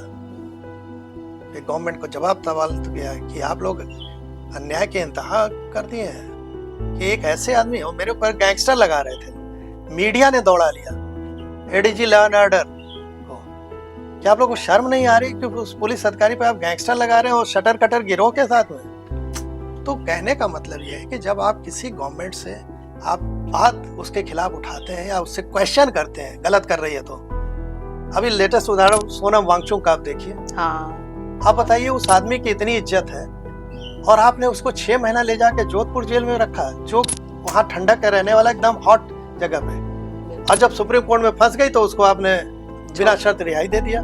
फिर गवर्नमेंट को जवाब सवाल किया कि आप लोग अन्याय के इंतहा कर दिए हैं कि एक ऐसे आदमी हो, मेरे ऊपर गैंगस्टर लगा रहे थे। मीडिया ने दौड़ा लिया एडीजी लॉ एंड ऑर्डर को। क्या आप लोगों को शर्म नहीं आ रही कि उस पुलिस अधिकारी पे आप गैंगस्टर लगा रहे हो, शटर कटर गिरोह के साथ में? तो कहने का मतलब ये है कि जब आप किसी गवर्नमेंट से आप बात उसके खिलाफ उठाते हैं या उससे क्वेश्चन करते हैं, गलत कर रही है तो। अभी लेटेस्ट उदाहरण सोनम वांगचुक का आप देखिए। हाँ। आप बताइए, उस आदमी की इतनी इज्जत है और आपने उसको 6 महीना ले जाके जोधपुर जेल में रखा, जो वहाँ ठंडक का रहने वाला एकदम हॉट जगह पे। और जब सुप्रीम कोर्ट में फंस गई तो उसको आपने बिना शर्त रिहाई दे दिया।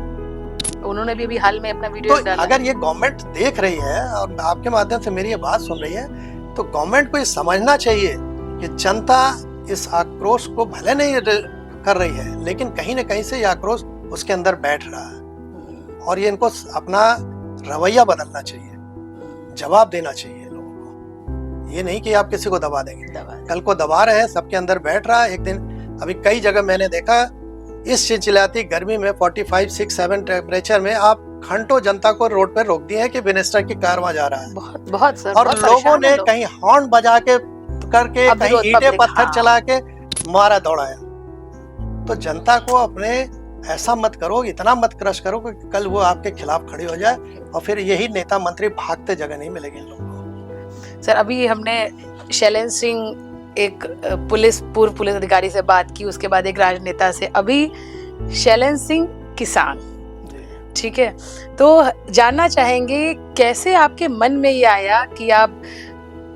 उन्होंने भी हाल में अपना वीडियो तो अगर ये गवर्नमेंट देख रही है और आपके माध्यम से मेरी ये बात सुन रही है, तो गवर्नमेंट को ये समझना चाहिए कि जनता इस आक्रोश को भले नहीं कर रही है, लेकिन कहीं ना कहीं से ये आक्रोश उसके अंदर बैठ रहा है और ये इनको अपना रवैया बदलना चाहिए, जवाब देना चाहिए लोगों को। ये नहीं कि आप किसी को दबा देंगे, कल को दबा रहे हैं, सबके अंदर बैठ रहा है। एक दिन अभी कई जगह मैंने देखा, इस चिलचिलाती गर्मी में 45, 6, 7 टेम्परेचर में आप घंटों जनता को रोड पर रोक दिए हैं कि मिनिस्टर की कार वहां जा रहा है। बहुत सर, और लोगों ने कहीं हॉर्न बजा के करके, कहीं ईंटें पत्थर चला के मारा दौड़ाया। तो जनता को अपने ऐसा मत करो, इतना मत क्रश करो कि कल वो आपके खिलाफ खड़ी हो जाए और फिर यही नेता मंत्री भागते जगह नहीं मिलेंगे इन लोगों को। सर, अभी हमने शैलेंद्र सिंह एक पूर्व पुलिस अधिकारी से बात की, उसके बाद एक राजनेता से, अभी शैलेंद्र सिंह किसान, ठीक है। तो जानना चाहेंगे कैसे आपके मन में ये आया कि आप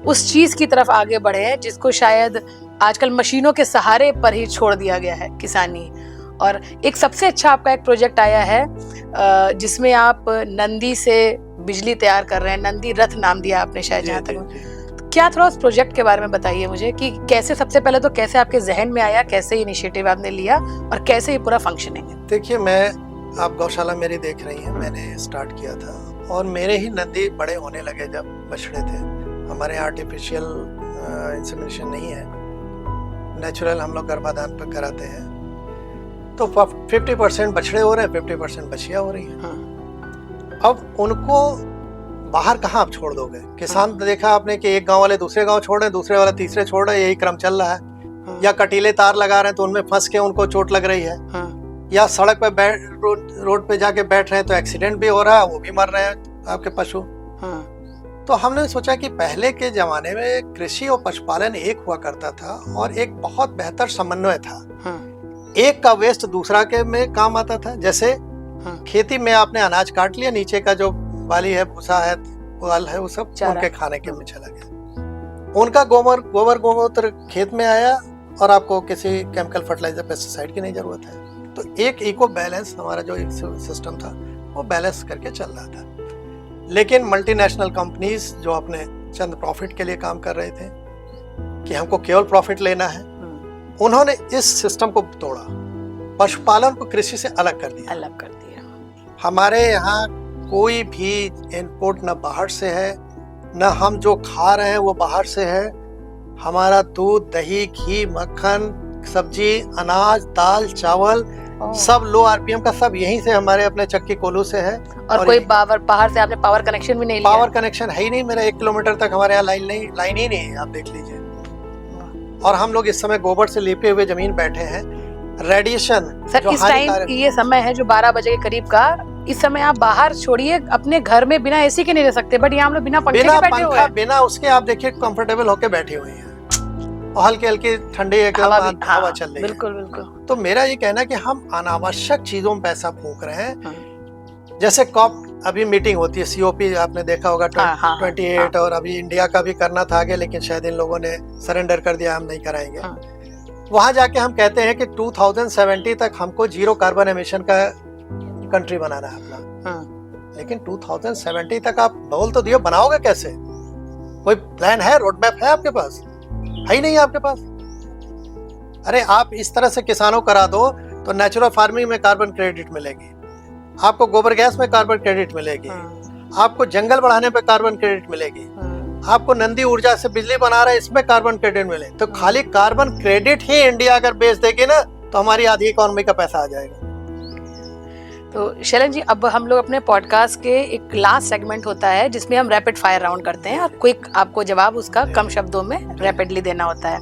उस चीज की तरफ आगे बढ़े हैं जिसको शायद आजकल मशीनों के सहारे पर ही छोड़ दिया गया है, किसानी। और एक सबसे अच्छा आपका एक प्रोजेक्ट आया है जिसमें आप नंदी से बिजली तैयार कर रहे हैं, नंदी रथ नाम दिया आपने शायद, जहाँ तक। तो क्या थोड़ा उस प्रोजेक्ट के बारे में बताइए मुझे कि कैसे, सबसे पहले तो कैसे आपके जहन में आया, कैसे इनिशिएटिव आपने लिया और कैसे ये पूरा फंक्शनिंग है? देखिए, आप गौशाला मेरी देख रही हैं, मैंने स्टार्ट किया था और मेरे ही नंदी बड़े होने लगे जब बछड़े थे। हमारे यहाँ आर्टिफिशियल इंसेमिनेशन नहीं है, नेचुरल हम लोग गर्भाधान पर कराते हैं। तो 50% बछड़े हो रहे हैं, 50% बछिया हो रही हैं। अब उनको बाहर कहाँ आप छोड़ दोगे? किसान देखा आपने कि एक गांव वाले दूसरे गांव छोड़ रहे हैं, दूसरे वाले तीसरे छोड़ रहे हैं, यही क्रम चल रहा है। या कटीले तार लगा रहे हैं तो उनमें फंस के उनको चोट लग रही है, या सड़क पे रोड पे जाके बैठ रहे हैं तो एक्सीडेंट भी हो रहा है, वो भी मर रहे हैं आपके पशु। तो हमने सोचा कि पहले के जमाने में कृषि और पशुपालन एक हुआ करता था और एक बहुत बेहतर समन्वय था। एक का वेस्ट दूसरा के में काम आता था। जैसे खेती में आपने अनाज काट लिया, नीचे का जो बाली है, भूसा है, पुआल है, वो सब उनके खाने के में चला गया। उनका गोबर गोमूत्र खेत में आया और आपको किसी केमिकल फर्टिलाइजर, पेस्टिसाइड की नहीं जरूरत है। तो एक इको बैलेंस हमारा जो सिस्टम था वो बैलेंस करके चल रहा था। लेकिन मल्टीनेशनल कंपनीज जो अपने चंद प्रॉफिट के लिए काम कर रहे थे कि हमको केवल प्रॉफिट लेना है, उन्होंने इस सिस्टम को तोड़ा, पशुपालन को कृषि से अलग कर दिया। हमारे यहाँ कोई भी इनपुट न बाहर से है, न हम जो खा रहे हैं वो बाहर से है। हमारा दूध, दही, घी, मक्खन, सब्जी, अनाज, दाल, चावल सब लो आरपीएम का, सब यहीं से हमारे अपने चक्की कोल्हू से है। और कोई बाहर से आपने पावर कनेक्शन भी नहीं लिया? पावर कनेक्शन है ही नहीं, मेरा 1 किलोमीटर तक हमारे यहाँ लाइन ही नहीं है, आप देख लीजिए। और हम लोग इस समय गोबर से लिपे हुए जमीन बैठे हैं। रेडिएशन सर, इस टाइम ये समय है जो 12 बजे के करीब का, इस समय आप बाहर छोड़िए, अपने घर में बिना एसी के नहीं रह सकते, बट यहाँ हम लोग बिना पंखे के बैठे हुए हैं। बिना उसके आप देखिए कंफर्टेबल होके बैठे हुए हैं और हल्की हल्की ठंडी हवा चल रही है। बिल्कुल। तो मेरा ये कहना है कि हम अनावश्यक चीजों में पैसा फूंक रहे हैं। जैसे कॉप अभी मीटिंग होती है, सीओपी आपने देखा होगा 28 और अभी इंडिया का भी करना था आगे, लेकिन शायद इन लोगों ने सरेंडर कर दिया, हम नहीं कराएंगे। वहां जाके हम कहते हैं कि 2070 तक हमको 0 कार्बन एमिशन का कंट्री बनाना है अपना। लेकिन 2070 तक आप बोल तो दियो, बनाओगे कैसे? कोई प्लान है, रोड मैप है आपके पास? है ही नहीं आपके पास। अरे आप इस तरह से किसानों करा दो तो नेचुरल फार्मिंग में कार्बन क्रेडिट मिलेगी, आपको गोबर गैस में कार्बन क्रेडिट मिलेगी, आपको जंगल बढ़ाने पे कार्बन क्रेडिट मिलेगी, आपको नंदी ऊर्जा से बिजली बना रहा है इसमें कार्बन क्रेडिट मिले। तो खाली कार्बन क्रेडिट ही इंडिया अगर बेच देगी ना तो हमारी आधी इकोनॉमी का पैसा आ जाएगा। तो शैलेंद्र जी, अब हम लोग अपने पॉडकास्ट के एक लास्ट सेगमेंट होता है जिसमें हम रैपिड फायर राउंड करते हैं और क्विक आपको जवाब उसका कम शब्दों में रैपिडली देना होता है।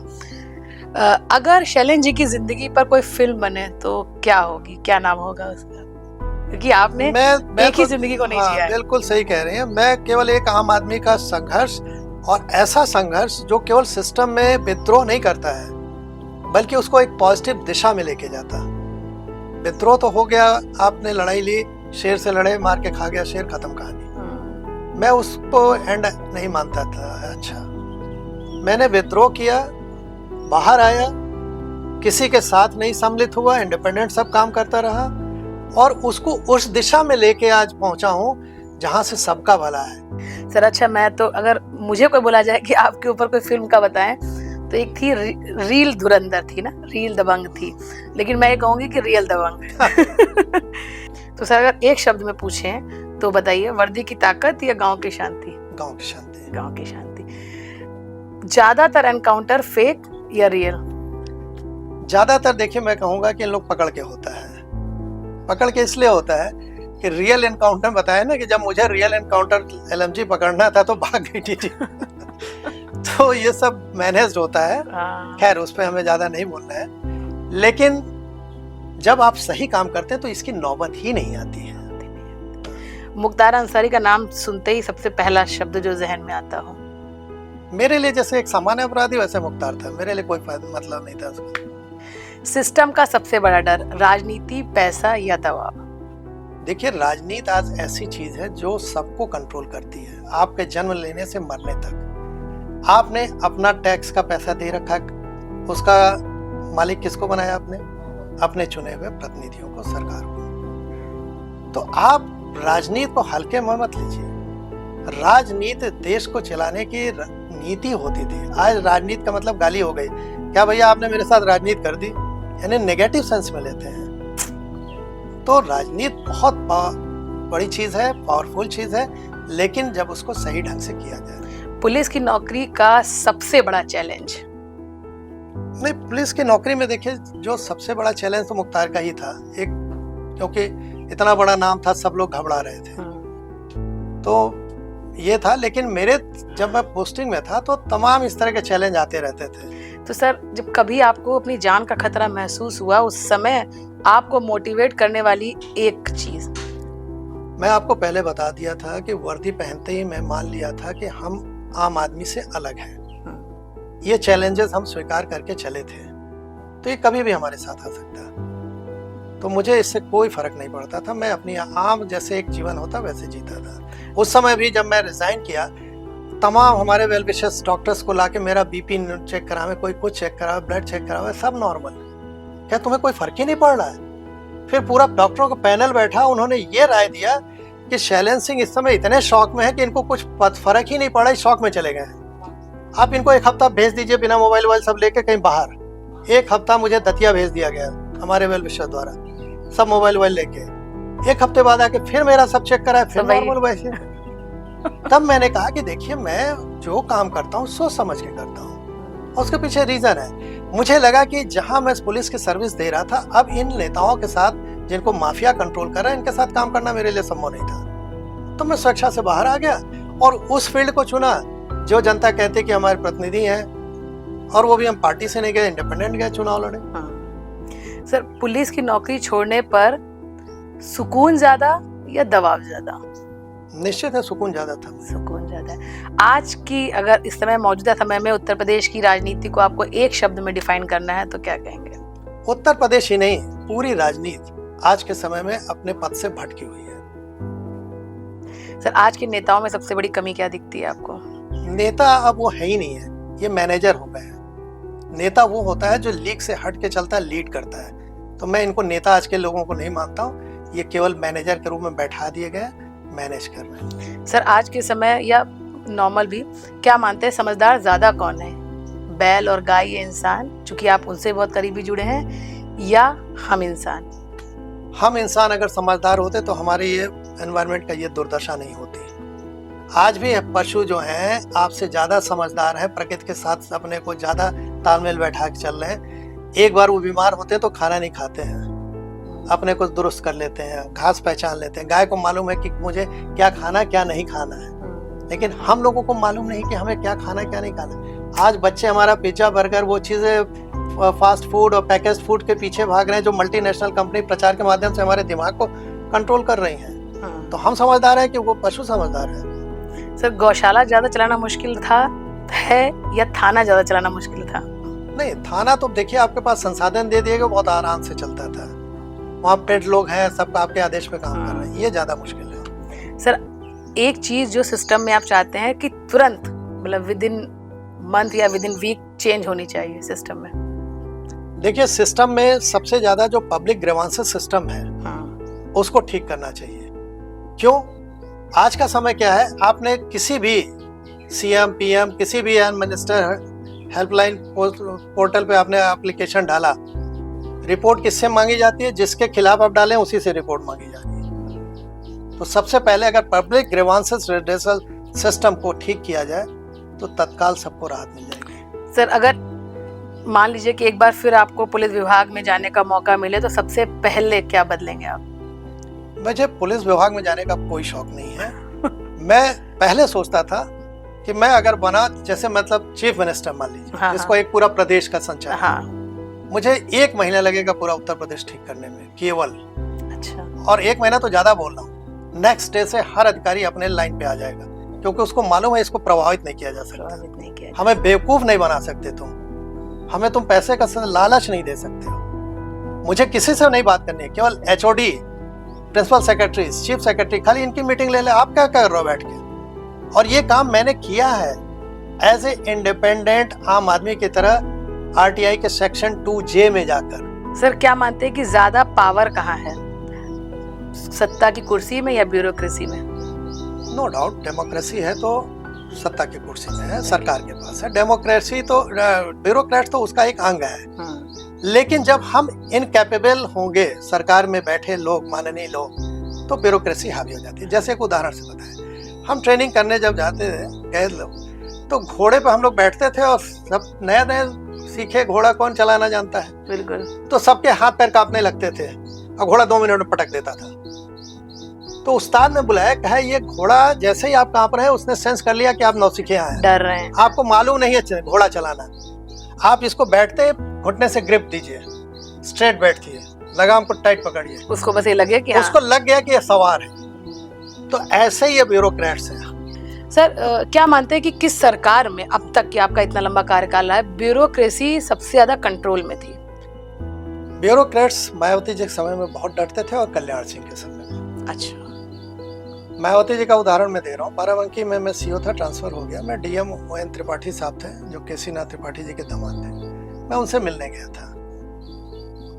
अगर शैलेंद्र जी की जिंदगी पर कोई फिल्म बने तो क्या होगी, क्या नाम होगा उसका? क्योंकि आपने एक ही जिंदगी को नहीं जिया है। बिल्कुल सही कह रहे हैं। मैं केवल एक आम आदमी का संघर्ष, और ऐसा संघर्ष जो केवल सिस्टम में विद्रोह नहीं करता है बल्कि उसको एक पॉजिटिव दिशा में लेके जाता है। विद्रोह तो हो गया, आपने लड़ाई ली, शेर से लड़े, मार के खा गया शेर, खत्म कहानी। मैं उसको एंड नहीं मानता था। अच्छा, मैंने विद्रोह किया, बाहर आया, किसी के साथ नहीं सम्मिलित हुआ, इंडिपेंडेंट सब काम करता रहा और उसको उस दिशा में लेके आज पहुंचा हूं जहां से सबका भला है। सर, अच्छा, मैं तो अगर मुझे कोई बोला जाए कि आपके ऊपर कोई फिल्म का बताएं तो एक थी रील धुरंधर थी ना, रील दबंग थी, लेकिन मैं ये कहूंगी कि रियल दबंग। तो सर, अगर एक शब्द में पूछें तो बताइए, वर्दी की ताकत या गांव की शांति? गांव की शांति। गांव की शांति। ज्यादातर एनकाउंटर फेक या रियल? ज्यादातर देखिए, मैं कहूंगा कि इन लोग पकड़ के होता है। पकड़ के इसलिए होता है कि रियल एनकाउंटर बताया ना कि जब मुझे रियल एनकाउंटर एलएमजी पकड़ना था तो भाग गई थी। तो ये सब मैनेज होता है। खैर, उस पर हमें ज्यादा नहीं बोलना है। लेकिन जब आप सही काम करते हैं तो इसकी नौबत ही नहीं आती है। मुख्तार अंसारी का नाम सुनते ही सबसे पहला शब्द जो जहन में आता हो? मेरे लिए जैसे एक सामान्य अपराधी वैसे मुख्तार था, मेरे लिए कोई मतलब नहीं था उसका। सिस्टम का सबसे बड़ा डर, राजनीति, पैसा या दबाव? देखिए, राजनीति आज ऐसी चीज है जो सबको कंट्रोल करती है, आपके जन्म लेने से मरने तक। आपने अपना टैक्स का पैसा दे रखा, उसका मालिक किसको बनाया आपने? अपने चुने हुए प्रतिनिधियों को, सरकार को। तो आप राजनीति को हल्के में मत लीजिए। राजनीति देश को चलाने की नीति होती थी। आज राजनीति का मतलब गाली हो गई। क्या भैया आपने मेरे साथ राजनीति कर दी, यानी नेगेटिव सेंस में लेते हैं। तो राजनीति बहुत बड़ी चीज है, पावरफुल चीज है, लेकिन जब उसको सही ढंग से किया जाए। पुलिस की नौकरी का सबसे बड़ा चैलेंज? नहीं, पुलिस की नौकरी में देखिए जो सबसे बड़ा चैलेंज तो मुख्तार का ही था, एक क्योंकि इतना बड़ा नाम था, सब लोग घबरा रहे थे, तो ये था। लेकिन मेरे जब मैं पोस्टिंग में था तो तमाम इस तरह के चैलेंज आते रहते थे। तो सर, जब कभी आपको अपनी जान का खतरा महसूस हुआ, उस समय आपको मोटिवेट करने वाली एक चीज? मैं आपको पहले बता दिया था कि वर्दी पहनते ही मैं मान लिया था कि हम आम आदमी से अलग हैं। ये चैलेंजेस हम स्वीकार करके चले थे, तो ये कभी भी हमारे साथ आ सकता है। तो मुझे इससे कोई फर्क नहीं पड़ता था। मैं अपनी आम जैसे एक जीवन होता वैसे जीता था। उस समय भी जब मैं रिजाइन किया, तमाम हमारे वेल विशर्स डॉक्टर्स को लाके मेरा बीपी चेक करावे, कोई कुछ चेक करावे, ब्लड चेक करावे, सब नॉर्मल। क्या तुम्हें कोई फर्क ही नहीं पड़ रहा है? फिर पूरा डॉक्टरों का पैनल बैठा, उन्होंने ये राय दिया कि शैलेंद्र सिंह इस समय इतने शौक में है कि इनको कुछ फर्क ही नहीं पड़ा, शौक में चले गए। आप इनको एक हफ्ता भेज दीजिए बिना मोबाइल वोबाइल सब लेके कहीं बाहर। एक हफ्ता मुझे दतिया भेज दिया गया हमारे वेल विशर द्वारा, सब मोबाइल वोबाइल लेके। एक हफ्ते बाद आके फिर मेरा सब चेक कराया, फिर नॉर्मल वैसे। तब मैंने कहा कि देखिए, मैं जो काम करता हूँ सोच समझ के करता हूँ, उसके पीछे रीजन है। मुझे लगा कि जहां मैं पुलिस की सर्विस दे रहा था, अब इन नेताओं के साथ जिनको माफिया कंट्रोल कर रहा है, इनके साथ काम करना मेरे लिए संभव नहीं था। तो मैं सुरक्षा से बाहर आ गया और उस फील्ड को चुना जो जनता कहते कि हमारे प्रतिनिधि हैं, और वो भी हम पार्टी से नहीं गए, इंडिपेंडेंट गए चुनाव लड़े। सर, पुलिस की नौकरी छोड़ने पर सुकून ज्यादा या दबाव ज्यादा? निश्चित है सुकून ज्यादा था। सुकून ज्यादा है। आज की अगर इस समय मौजूदा समय में उत्तर प्रदेश की राजनीति को आपको एक शब्द में डिफाइन करना है तो क्या कहेंगे? उत्तर प्रदेश ही नहीं, पूरी राजनीति आज के समय में अपने पद से भटकी हुई है। सर, आज के नेताओं में सबसे बड़ी कमी क्या दिखती है आपको? नेता अब वो है ही नहीं है, ये मैनेजर हो गए हैं। नेता वो होता है जो लीग से हट के चलता है, लीड करता है। तो मैं इनको नेता आज के लोगों को नहीं मानता हूँ, ये केवल मैनेजर के रूप में बैठा दिए गए, मैनेज कर रहे हैं। सर, आज के समय या नॉर्मल भी क्या मानते हैं, समझदार ज्यादा कौन है, बैल और गाय या इंसान, चूंकि आप उनसे बहुत करीबी जुड़े हैं, या हम इंसान? हम इंसान अगर समझदार होते तो हमारे ये एनवायरनमेंट का ये दुर्दशा नहीं होती। आज भी पशु जो हैं आपसे ज्यादा समझदार हैं, प्रकृति के साथ अपने को ज्यादा तालमेल बैठा के चल रहे हैं। एक बार वो बीमार होते हैं तो खाना नहीं खाते हैं, अपने को दुरुस्त कर लेते हैं, घास पहचान लेते हैं। गाय को मालूम है कि मुझे क्या खाना क्या नहीं खाना है, लेकिन हम लोगों को मालूम नहीं कि हमें क्या खाना क्या नहीं खाना। आज बच्चे हमारा पिज्जा बर्गर वो चीजें फास्ट फूड और पैकेज फूड के पीछे भाग रहे हैं जो मल्टीनेशनल कंपनी प्रचार के माध्यम से हमारे दिमाग को कंट्रोल कर रही हैं। तो हम समझदार हैं कि वो पशु समझदार है। सर, गौशाला ज्यादा चलाना मुश्किल था है या थाना ज्यादा चलाना मुश्किल था? नहीं, थाना तो देखिए आपके पास संसाधन दे दिए गए, बहुत आराम से चलता था। वहाँ पेड लोग हैं, सब आपके आदेश पे काम कर रहे हैं, ये ज्यादा मुश्किल है। सर, एक चीज जो सिस्टम में आप चाहते हैं कि तुरंत मतलब विद इन मंथ या विद इन वीक चेंज होनी चाहिए सिस्टम में? देखिए, सिस्टम में सबसे ज्यादा जो पब्लिक ग्रीवेंसेस सिस्टम है उसको ठीक करना चाहिए। क्यों? आज का समय क्या है, आपने किसी भी सीएम पीएम किसी भी मिनिस्टर हेल्पलाइन पोर्टल पे आपने एप्लीकेशन डाला, रिपोर्ट किससे मांगी जाती है? जिसके खिलाफ आप डालें उसी से रिपोर्ट मांगी जाती है। तो सबसे पहले अगर पब्लिक ग्रीवेंसेस रिड्रेसल सिस्टम को ठीक किया जाए तो तत्काल सबको राहत मिल जाएगी। सर, अगर मान लीजिए कि एक बार फिर आपको पुलिस विभाग में जाने का मौका मिले तो सबसे पहले क्या बदलेंगे आप? मुझे पुलिस विभाग में जाने का कोई शौक नहीं है। मैं पहले सोचता था कि मैं अगर बना, जैसे मतलब चीफ मिनिस्टर मान लीजिए, जिसको एक पूरा प्रदेश का संचालन, मुझे 1 महीना लगेगा पूरा उत्तर प्रदेश ठीक करने में केवल। अच्छा। और 1 महीना तो ज्यादा बोल रहा हूँ। नेक्स्ट डे से हर अधिकारी अपने लाइन पे आ जाएगा, क्योंकि उसको मालूम है इसको प्रभावित नहीं किया जा सकता। हमें बेवकूफ नहीं बना सकते तुम, हमें तुम पैसे का लालच नहीं दे सकते हो। मुझे किसी से नहीं बात करनी है, केवल HOD, principal secretary, chief secretary, खाली इनकी मीटिंग ले ले। आप क्या कर रहे हो बैठ के? और ये काम मैंने किया है एज ए इंडिपेंडेंट आम आदमी की तरह RTI के सेक्शन 2J में जाकर। सर क्या मानते हैं कि ज्यादा पावर कहाँ है, सत्ता की कुर्सी में या ब्यूरोक्रेसी में? नो डाउट डेमोक्रेसी है तो सत्ता की कुर्सी में है, सरकार के पास है। डेमोक्रेसी तो ब्यूरोक्रेट तो उसका एक अंग है। लेकिन जब हम इनकैपेबल होंगे, सरकार में बैठे लोग, माननीय लोग, तो ब्यूरोक्रेसी हावी हो जाती है। जैसे एक उदाहरण से बताएं, हम ट्रेनिंग करने जब जाते थे गए लोग, तो घोड़े पे हम लोग बैठते थे और सब नया नया सीखे, घोड़ा कौन चलाना जानता है? बिल्कुल। तो सबके हाथ पैर कांपने लगते थे और घोड़ा 2 मिनट में पटक देता था। तो उस्ताद ने बुलाया, कहा ये घोड़ा जैसे ही आप कांप रहे हैं उसने सेंस कर लिया कि आप नौसिखे हैं, डर रहे हैं, आपको मालूम नहीं है घोड़ा चलाना। आप इसको बैठते घुटने से ग्रिप दीजिए, स्ट्रेट बैठिए, लगाम को टाइट पकड़िए, उसको बस ये लगे कि उसको लग गया कि ये सवार है। तो ऐसे ही ये ब्यूरोक्रेट्स हैं। सर क्या मानते हैं कि किस सरकार में अब तक कि आपका इतना लंबा कार्यकाल है, ब्यूरोक्रेसी सबसे ज्यादा कंट्रोल में थी? ब्यूरोक्रेट्स मायावती जी के समय में बहुत डरते थे और कल्याण सिंह के समय में। अच्छा। मायावती जी का उदाहरण मैं दे रहा हूँ। बाराबंकी में मैं CO था, ट्रांसफर हो गया। मैं DM ON त्रिपाठी साहब थे, जो केसी नाथ त्रिपाठी जी के दामाद थे। मैं उनसे मिलने गया था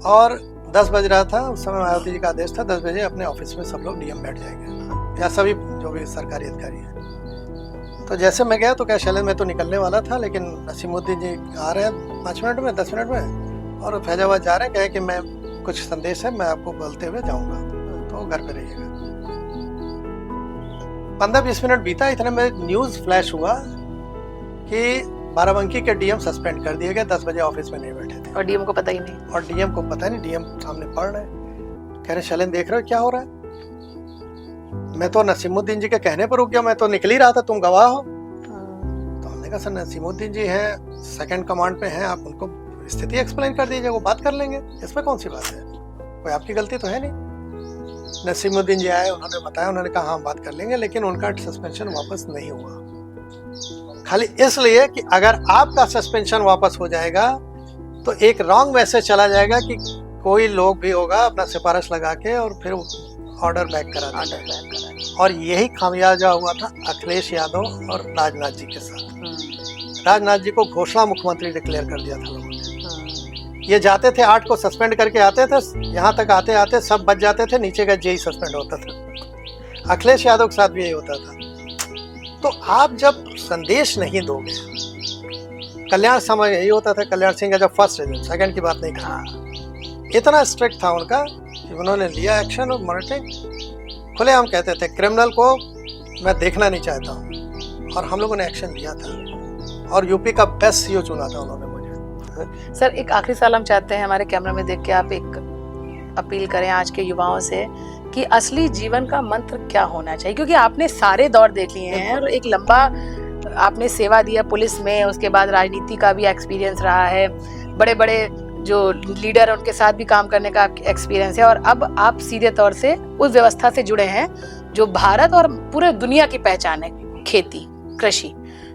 और 10 बज रहा था। उस समय मायावती जी का आदेश था 10 बजे अपने ऑफिस में सब लोग DM बैठ जाएंगे, या सभी जो भी सरकारी अधिकारी हैं। तो जैसे मैं गया तो क्या शैलेंद्र, मैं तो निकलने वाला था, लेकिन नसीमुद्दीन जी आ रहे हैं 5 मिनट में, 10 मिनट में, और फैजाबाद जा रहे हैं। कहे कि मैं कुछ संदेश है, मैं आपको बोलते हुए जाऊंगा, तो घर पे रहिएगा। 15-20 मिनट बीता, इतने में न्यूज फ्लैश हुआ कि बाराबंकी के DM सस्पेंड कर दिए गए, 10 बजे ऑफिस में नहीं बैठे थे। और DM को पता ही नहीं? और DM को पता नहीं, DM सामने पढ़ रहे हैं, कह रहे शैलेंद्र देख रहे हो क्या हो रहा है? मैं तो नसीमुद्दीन जी के कहने पर रुक गया, मैं तो निकल ही रहा था, तुम गवाह हो। तो हमने कहा सर नसीमुद्दीन जी हैं, सेकंड कमांड पे हैं, आप उनको स्थिति एक्सप्लेन कर दीजिए, वो बात कर लेंगे, इसमें कौन सी बात है, कोई आपकी गलती तो है नहीं। नसीमुद्दीन जी आए, उन्होंने बताया, उन्होंने कहा हाँ बात कर लेंगे, लेकिन उनका सस्पेंशन वापस नहीं हुआ। खाली इसलिए कि अगर आपका सस्पेंशन वापस हो जाएगा तो एक रॉन्ग मैसेज चला जाएगा कि कोई लोग भी होगा अपना सिफारिश लगा के और फिर ऑर्डर बैक करा देगा। और यही खामियाजा हुआ था अखिलेश यादव और राजनाथ जी के साथ। राजनाथ जी को घोषणा मुख्यमंत्री डिक्लेयर कर दिया था लोगों ने। ये जाते थे 8 को सस्पेंड करके आते थे, यहाँ तक आते आते सब बच जाते थे, नीचे का जेई सस्पेंड होता था। अखिलेश यादव के साथ भी यही होता था। तो आप जब संदेश नहीं दोगे, कल्याण समय यही होता था, कल्याण सिंह का जब फर्स्ट रिजल्ट, सेकंड की बात नहीं कहा, इतना स्ट्रिक्ट था उनका कि उन्होंने लिया एक्शन और मॉनिटरिंग। खुले हम कहते थे क्रिमिनल को मैं देखना नहीं चाहता हूँ, और हम लोगों ने एक्शन लिया था और यूपी का बेस्ट CO चुना था उन्होंने मुझे। सर एक आखिरी सवाल हम चाहते हैं, हमारे कैमरा में देख के आप एक अपील करें आज के युवाओं से कि असली जीवन का मंत्र क्या होना चाहिए, क्योंकि आपने सारे दौर देख लिए हैं और एक लंबा आपने सेवा दिया पुलिस में, उसके बाद राजनीति का भी एक्सपीरियंस रहा है, बड़े बड़े जो लीडर उनके साथ भी काम करने का एक्सपीरियंस है, और अब आप सीधे तौर से उस व्यवस्था से जुड़े हैं जो भारत और पूरे दुनिया की पहचान है, खेती, कृषि।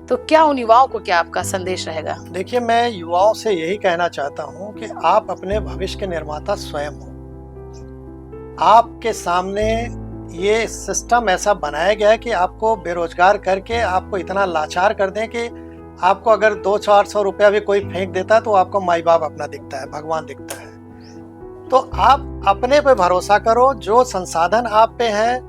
तो क्या उन युवाओं को क्या आपका संदेश रहेगा? देखिए, मैं युवाओं से यही कहना चाहता हूँ कि आप अपने भविष्य के निर्माता स्वयं हो। आपके सामने ये सिस्टम ऐसा बनाया गया है कि आपको बेरोजगार करके आपको इतना लाचार कर दें कि आपको अगर 200-400 रुपया भी कोई फेंक देता है तो आपको माई बाप अपना दिखता है, भगवान दिखता है। तो आप अपने पे भरोसा करो, जो संसाधन आप पे है,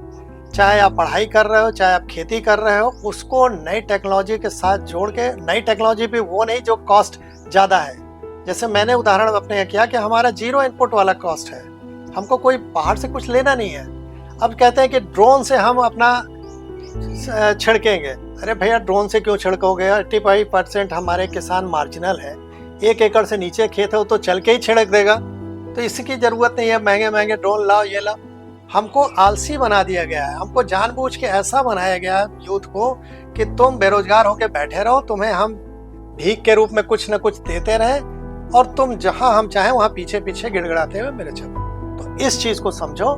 चाहे आप पढ़ाई कर रहे हो, चाहे आप खेती कर रहे हो, उसको नई टेक्नोलॉजी के साथ जोड़ के, नई टेक्नोलॉजी भी वो नहीं जो कॉस्ट ज़्यादा है। जैसे मैंने उदाहरण अपने किया कि हमारा 0 इनपुट वाला कॉस्ट है, हमको कोई बाहर से कुछ लेना नहीं है। अब कहते हैं कि ड्रोन से हम अपना छिड़केंगे। अरे भैया, ड्रोन से क्यों छिड़कोगे? 85% हमारे किसान मार्जिनल है, 1 एकड़ से नीचे खेत है तो चल के ही छिड़क देगा, तो इसकी ज़रूरत नहीं है महंगे महंगे ड्रोन लाओ, ये लाओ। हमको आलसी बना दिया गया है, हमको जानबूझ के ऐसा बनाया गया है यूथ को कि तुम बेरोजगार होकर बैठे रहो, तुम्हें हम भीख के रूप में कुछ न कुछ देते रहें और तुम जहां हम चाहें वहां पीछे पीछे गिड़गिड़ाते हुए मेरे चलो। तो इस चीज को समझो,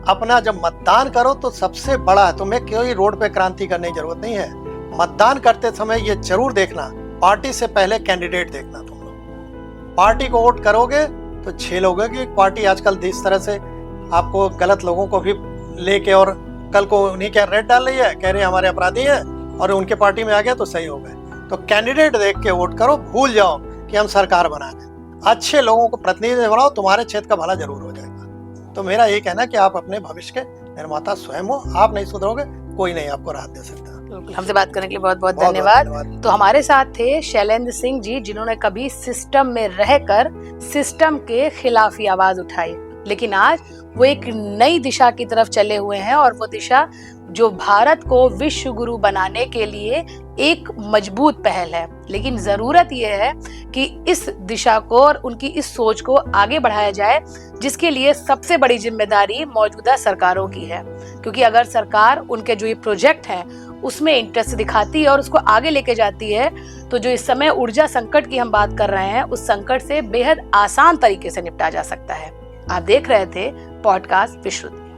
अपना जब मतदान करो तो सबसे बड़ा है, तुम्हें कोई रोड पे क्रांति करने की जरूरत नहीं है। मतदान करते समय ये जरूर देखना, पार्टी से पहले कैंडिडेट देखना। तुम लोग पार्टी को वोट करोगे तो झेलोगे कि पार्टी आजकल इस तरह से आपको गलत लोगों को भी लेके, और कल को उन्हीं क्या रेड डाल रही है, कह रहे हैं हमारे अपराधी है, और उनके पार्टी में आ गया तो सही हो गए। तो कैंडिडेट देख के वोट करो, भूल जाओ कि हम सरकार बना रहे हैं। अच्छे लोगों को प्रतिनिधि बनाओ, तुम्हारे क्षेत्र का भला जरूर हो जाएगा। तो मेरा यही कहना है कि आप अपने भविष्य के निर्माता स्वयं हो, आप नहीं सुधरोगे कोई नहीं आपको राहत दे सकता। हमसे बात करने के लिए बहुत बहुत धन्यवाद। तो हमारे साथ थे शैलेंद्र सिंह जी, जिन्होंने कभी सिस्टम में रहकर सिस्टम के खिलाफ ही आवाज उठाई, लेकिन आज वो एक नई दिशा की तरफ चले हुए हैं, और वो दिशा जो भारत को विश्व गुरु बनाने के लिए एक मजबूत पहल है। लेकिन जरूरत यह है कि इस दिशा को और उनकी इस सोच को आगे बढ़ाया जाए, जिसके लिए सबसे बड़ी जिम्मेदारी मौजूदा सरकारों की है। क्योंकि अगर सरकार उनके जो ये प्रोजेक्ट हैं उसमें इंटरेस्ट दिखाती है और उसको आगे लेके जाती है, तो जो इस समय ऊर्जा संकट की हम बात कर रहे हैं, उस संकट से बेहद आसान तरीके से निपटा जा सकता है। आप देख रहे थे पॉडकास्ट विश्रुति।